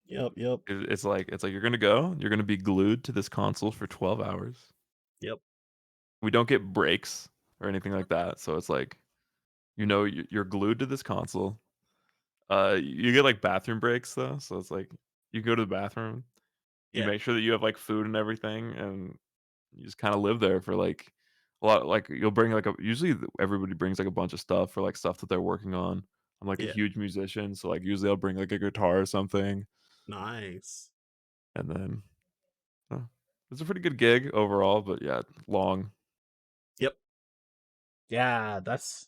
Yep. Yep. It's like you're gonna go. You're gonna be glued to this console for 12 hours. Yep. We don't get breaks or anything like that. So it's like you're glued to this console. You get like bathroom breaks though. So it's like you go to the bathroom. You Yeah. make sure that you have like food and everything, and you just kind of live there for like a lot. Like you'll bring like usually everybody brings like a bunch of stuff for like stuff that they're working on. I'm like a Yeah. huge musician, so like usually I'll bring like a guitar or something, Nice. and then uh, it's a pretty good gig overall. But yeah, long. Yep. Yeah, that's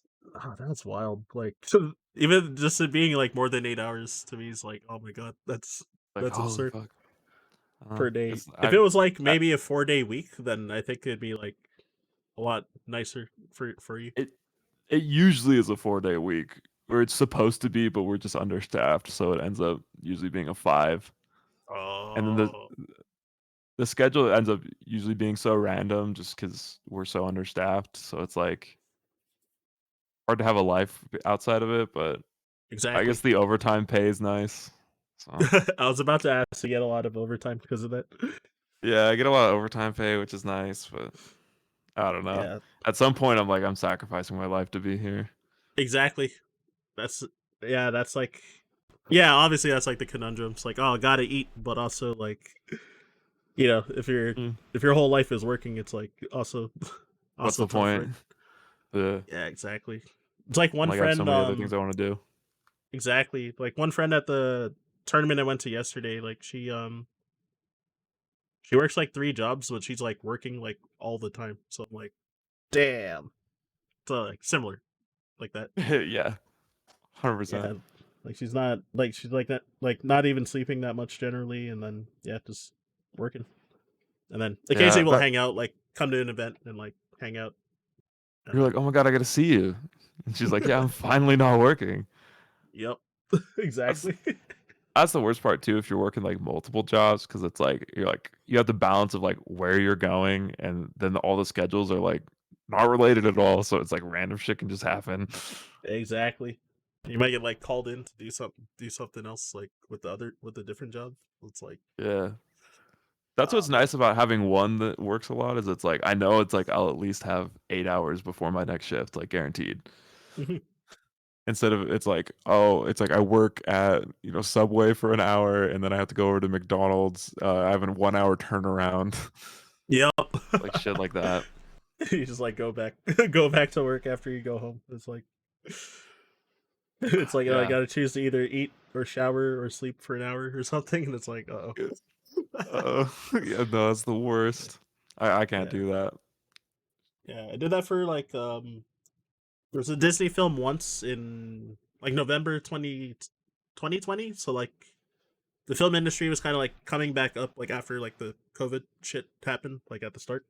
wild. Like even just it being like more than 8 hours to me is like, oh my god, Like that's holy absurd fuck. per day. It's If it was like I maybe a 4-day week, then I think it'd be like a lot nicer for you. it it usually is a 4-day week where it's supposed to be, but we're just understaffed, so it ends up usually being a 5. And then Oh, the schedule ends up usually being so random just because we're so understaffed. So it's like hard to have a life outside of it, but I exactly. guess the overtime pay is nice. So I was about to ask to get a lot of overtime because of that. yeah, I get a lot of overtime pay, which is nice, but I don't know. Yeah, At some point, I'm like, I'm sacrificing my life to be here. exactly. That's yeah, that's like yeah, obviously that's like the conundrum. It's like, oh, gotta eat, but also like if you're Mm. if your whole life is working, it's like also What's also the tough, point? right? Yeah, Yeah, exactly. It's like I'm one like, I have so friend, many other things I want to do. exactly. Like one friend at the tournament I went to yesterday, like she works like 3 jobs, but she's like working like all the time. So I'm like, damn. So like similar like that. Yeah, 100%. Yeah. Like she's like that like not even sleeping that much generally, and then yeah, just working. And then Yeah, occasionally we'll that hang out, like come to an event and like hang out and you're like, then oh my god, I got to see you, and she's like, yeah, I'm finally not working. yep. That's Exactly. That's the worst part too if you're working like multiple jobs because it's like you're like you have the balance of like where you're going and then all the schedules are like not related at all. So it's like random shit can just happen. Exactly. You might get like called in to do something else like with a different job. It's like, Yeah. That's oh what's man. nice about having one that works a lot is it's like I know it's like I'll at least have 8 hours before my next shift, like guaranteed. Instead of it's like, oh, it's like I work at, Subway for an hour and then I have to go over to McDonald's. I have a 1 hour turnaround. Yep. Like shit like that. You just like go back go back to work after you go home. It's like it's like, oh, I Yeah. gotta choose to either eat or shower or sleep for an hour or something, and it's like, oh. Uh, yeah, no, that's the worst. I can't Yeah. do that. Yeah. I did that for like there was a Disney film once in like November 2020. So like the film industry was kind of like coming back up like after like the COVID shit happened like at the start.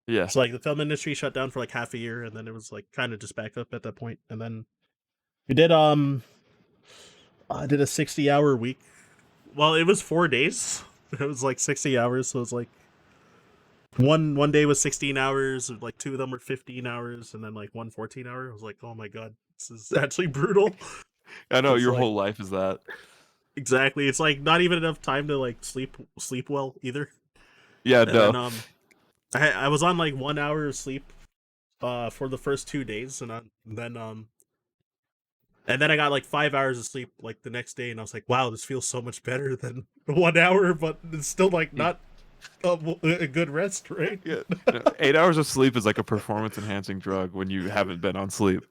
Yeah. So like the film industry shut down for like half a year, and then it was like kind of just back up at that point. And then we did I did a 60-hour week. Well, it was 4 days. It was like 60 hours, so it was like one day was 16 hours, like two of them were 15 hours, and then like 1 14 hour. I was like, oh my god, this is actually brutal. I know It's your like whole life is that. exactly. It's like not even enough time to like sleep well either. Yeah, And then no. I was on like 1 hour of sleep for the first 2 days, and then I got like 5 hours of sleep like the next day, and I was like, wow, this feels so much better than 1 hour, but it's still like Y- not a good rest, right? Yeah. 8 hours of sleep is like a performance enhancing drug when you haven't been on sleep.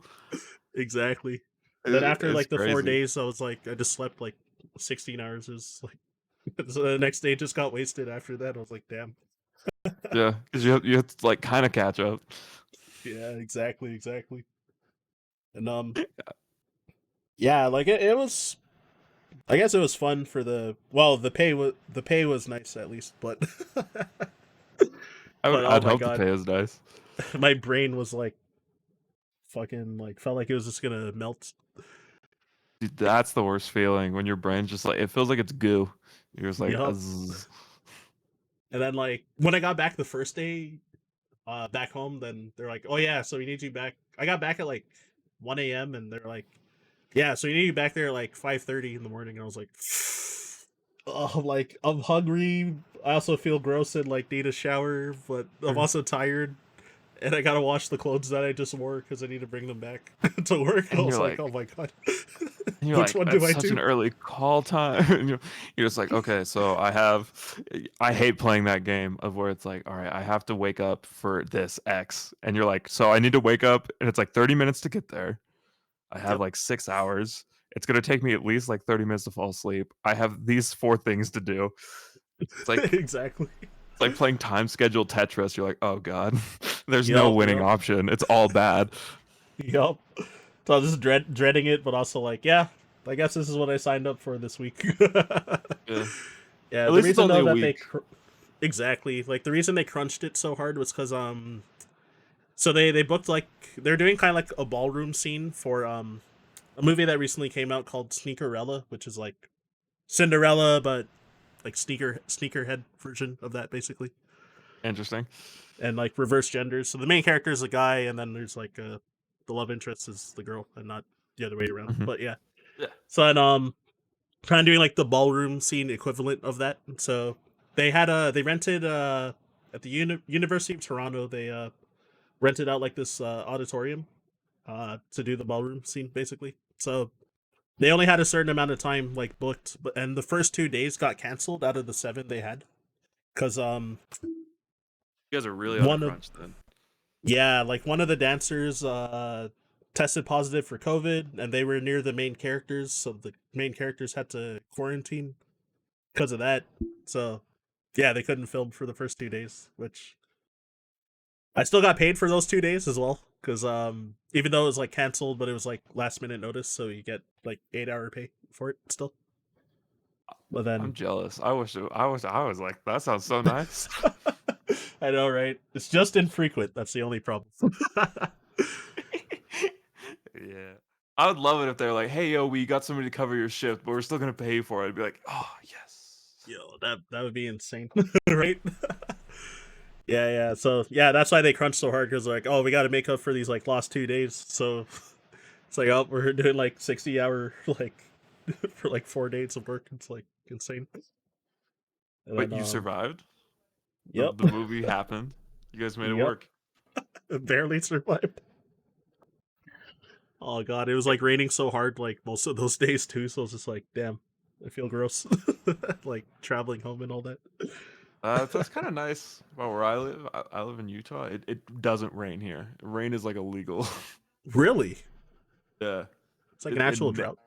Exactly. And then after It's like the 4 crazy. days, I was like, I just slept like 16 hours. Is like so the next day just got wasted. After that, I was like, damn. Yeah, because you have to like kind of catch up. Yeah, exactly, exactly. And yeah, like it was. I guess it was fun for the pay was nice at least, but but oh I'd my hope the god, pay is nice. my brain was like fucking like felt like it was just gonna melt. Dude, that's the worst feeling when your brain's just like it feels like it's goo. You're just like, Yup. "Zzz." And then like when I got back the first day, back home, then they're like, "Oh yeah, so we need you back." I got back at like 1 a.m. and they're like, "Yeah, so we need you back there at like 5:30 in the morning." And I was like, "Oh, like I'm hungry. I also feel gross and like need a shower, but I'm also tired, and I gotta wash the clothes that I just wore because I need to bring them back to work." I and was like, "Oh my god, you're which like, one do "That's I such an do?" early call time." And you're just like, "Okay, so I hate playing that game of where it's like, all right, I have to wake up for this X." And you're like, "So I need to wake up and it's like 30 minutes to get there. I have Yep, like 6 hours. It's gonna take me at least like 30 minutes to fall asleep. I have these 4 things to do." It's like exactly. it's like playing time schedule Tetris. You're like, "Oh god, there's no Yep, winning yep, option. It's all bad." yep. So I was just dreading it, but also like, yeah, I guess this is what I signed up for this week. Yeah. Yeah, At the least it's reason only though a that week. exactly like the reason they crunched it so hard was because so they booked like they're doing kind of like a ballroom scene for a movie that recently came out called Sneakerella, which is like Cinderella but like sneakerhead version of that basically, Interesting. and like reverse genders. So the main character is a guy, and then there's like the love interest is the girl, and not the other way around. Mhm. But yeah, Yeah. so and kind of doing like the ballroom scene equivalent of that. So they rented at the University of Toronto, they rented out like this auditorium to do the ballroom scene basically. So they only had a certain amount of time like booked, but and the first 2 days got canceled out of the seven they had because You guys are really on a one of crunch then. yeah, like one of the dancers tested positive for COVID, and they were near the main characters, so the main characters had to quarantine because of that. So yeah, they couldn't film for the first 2 days, which I still got paid for those 2 days as well. Because even though it was like canceled, but it was like last minute notice, so you get like 8 hour pay for it still. But I'm then jealous. I was like, "That sounds so nice." I know, right? It's just infrequent. That's the only problem. Yeah. I would love it if they're like, "Hey, yo, we got somebody to cover your shift, but we're still gonna pay you for it." I'd be like, "Oh, yes." Yo, that would be insane, right? Yeah, yeah. So yeah, that's why they crunch so hard because like, oh, we got to make up for these like lost 2 days. So it's like, oh, we're doing like 60 hour like for like 4 days of work. It's like insane. And But then you survived. yep, The movie happened. You guys made it yep, work. barely survived. Oh god, it was like raining so hard like most of those days too. So it's just like, damn, I feel gross. Like traveling home and all that. That's kinda nice about where I live. I live in Utah. It doesn't rain here. Rain is, like, illegal. Really, Yeah. it's like an It actual ma drought.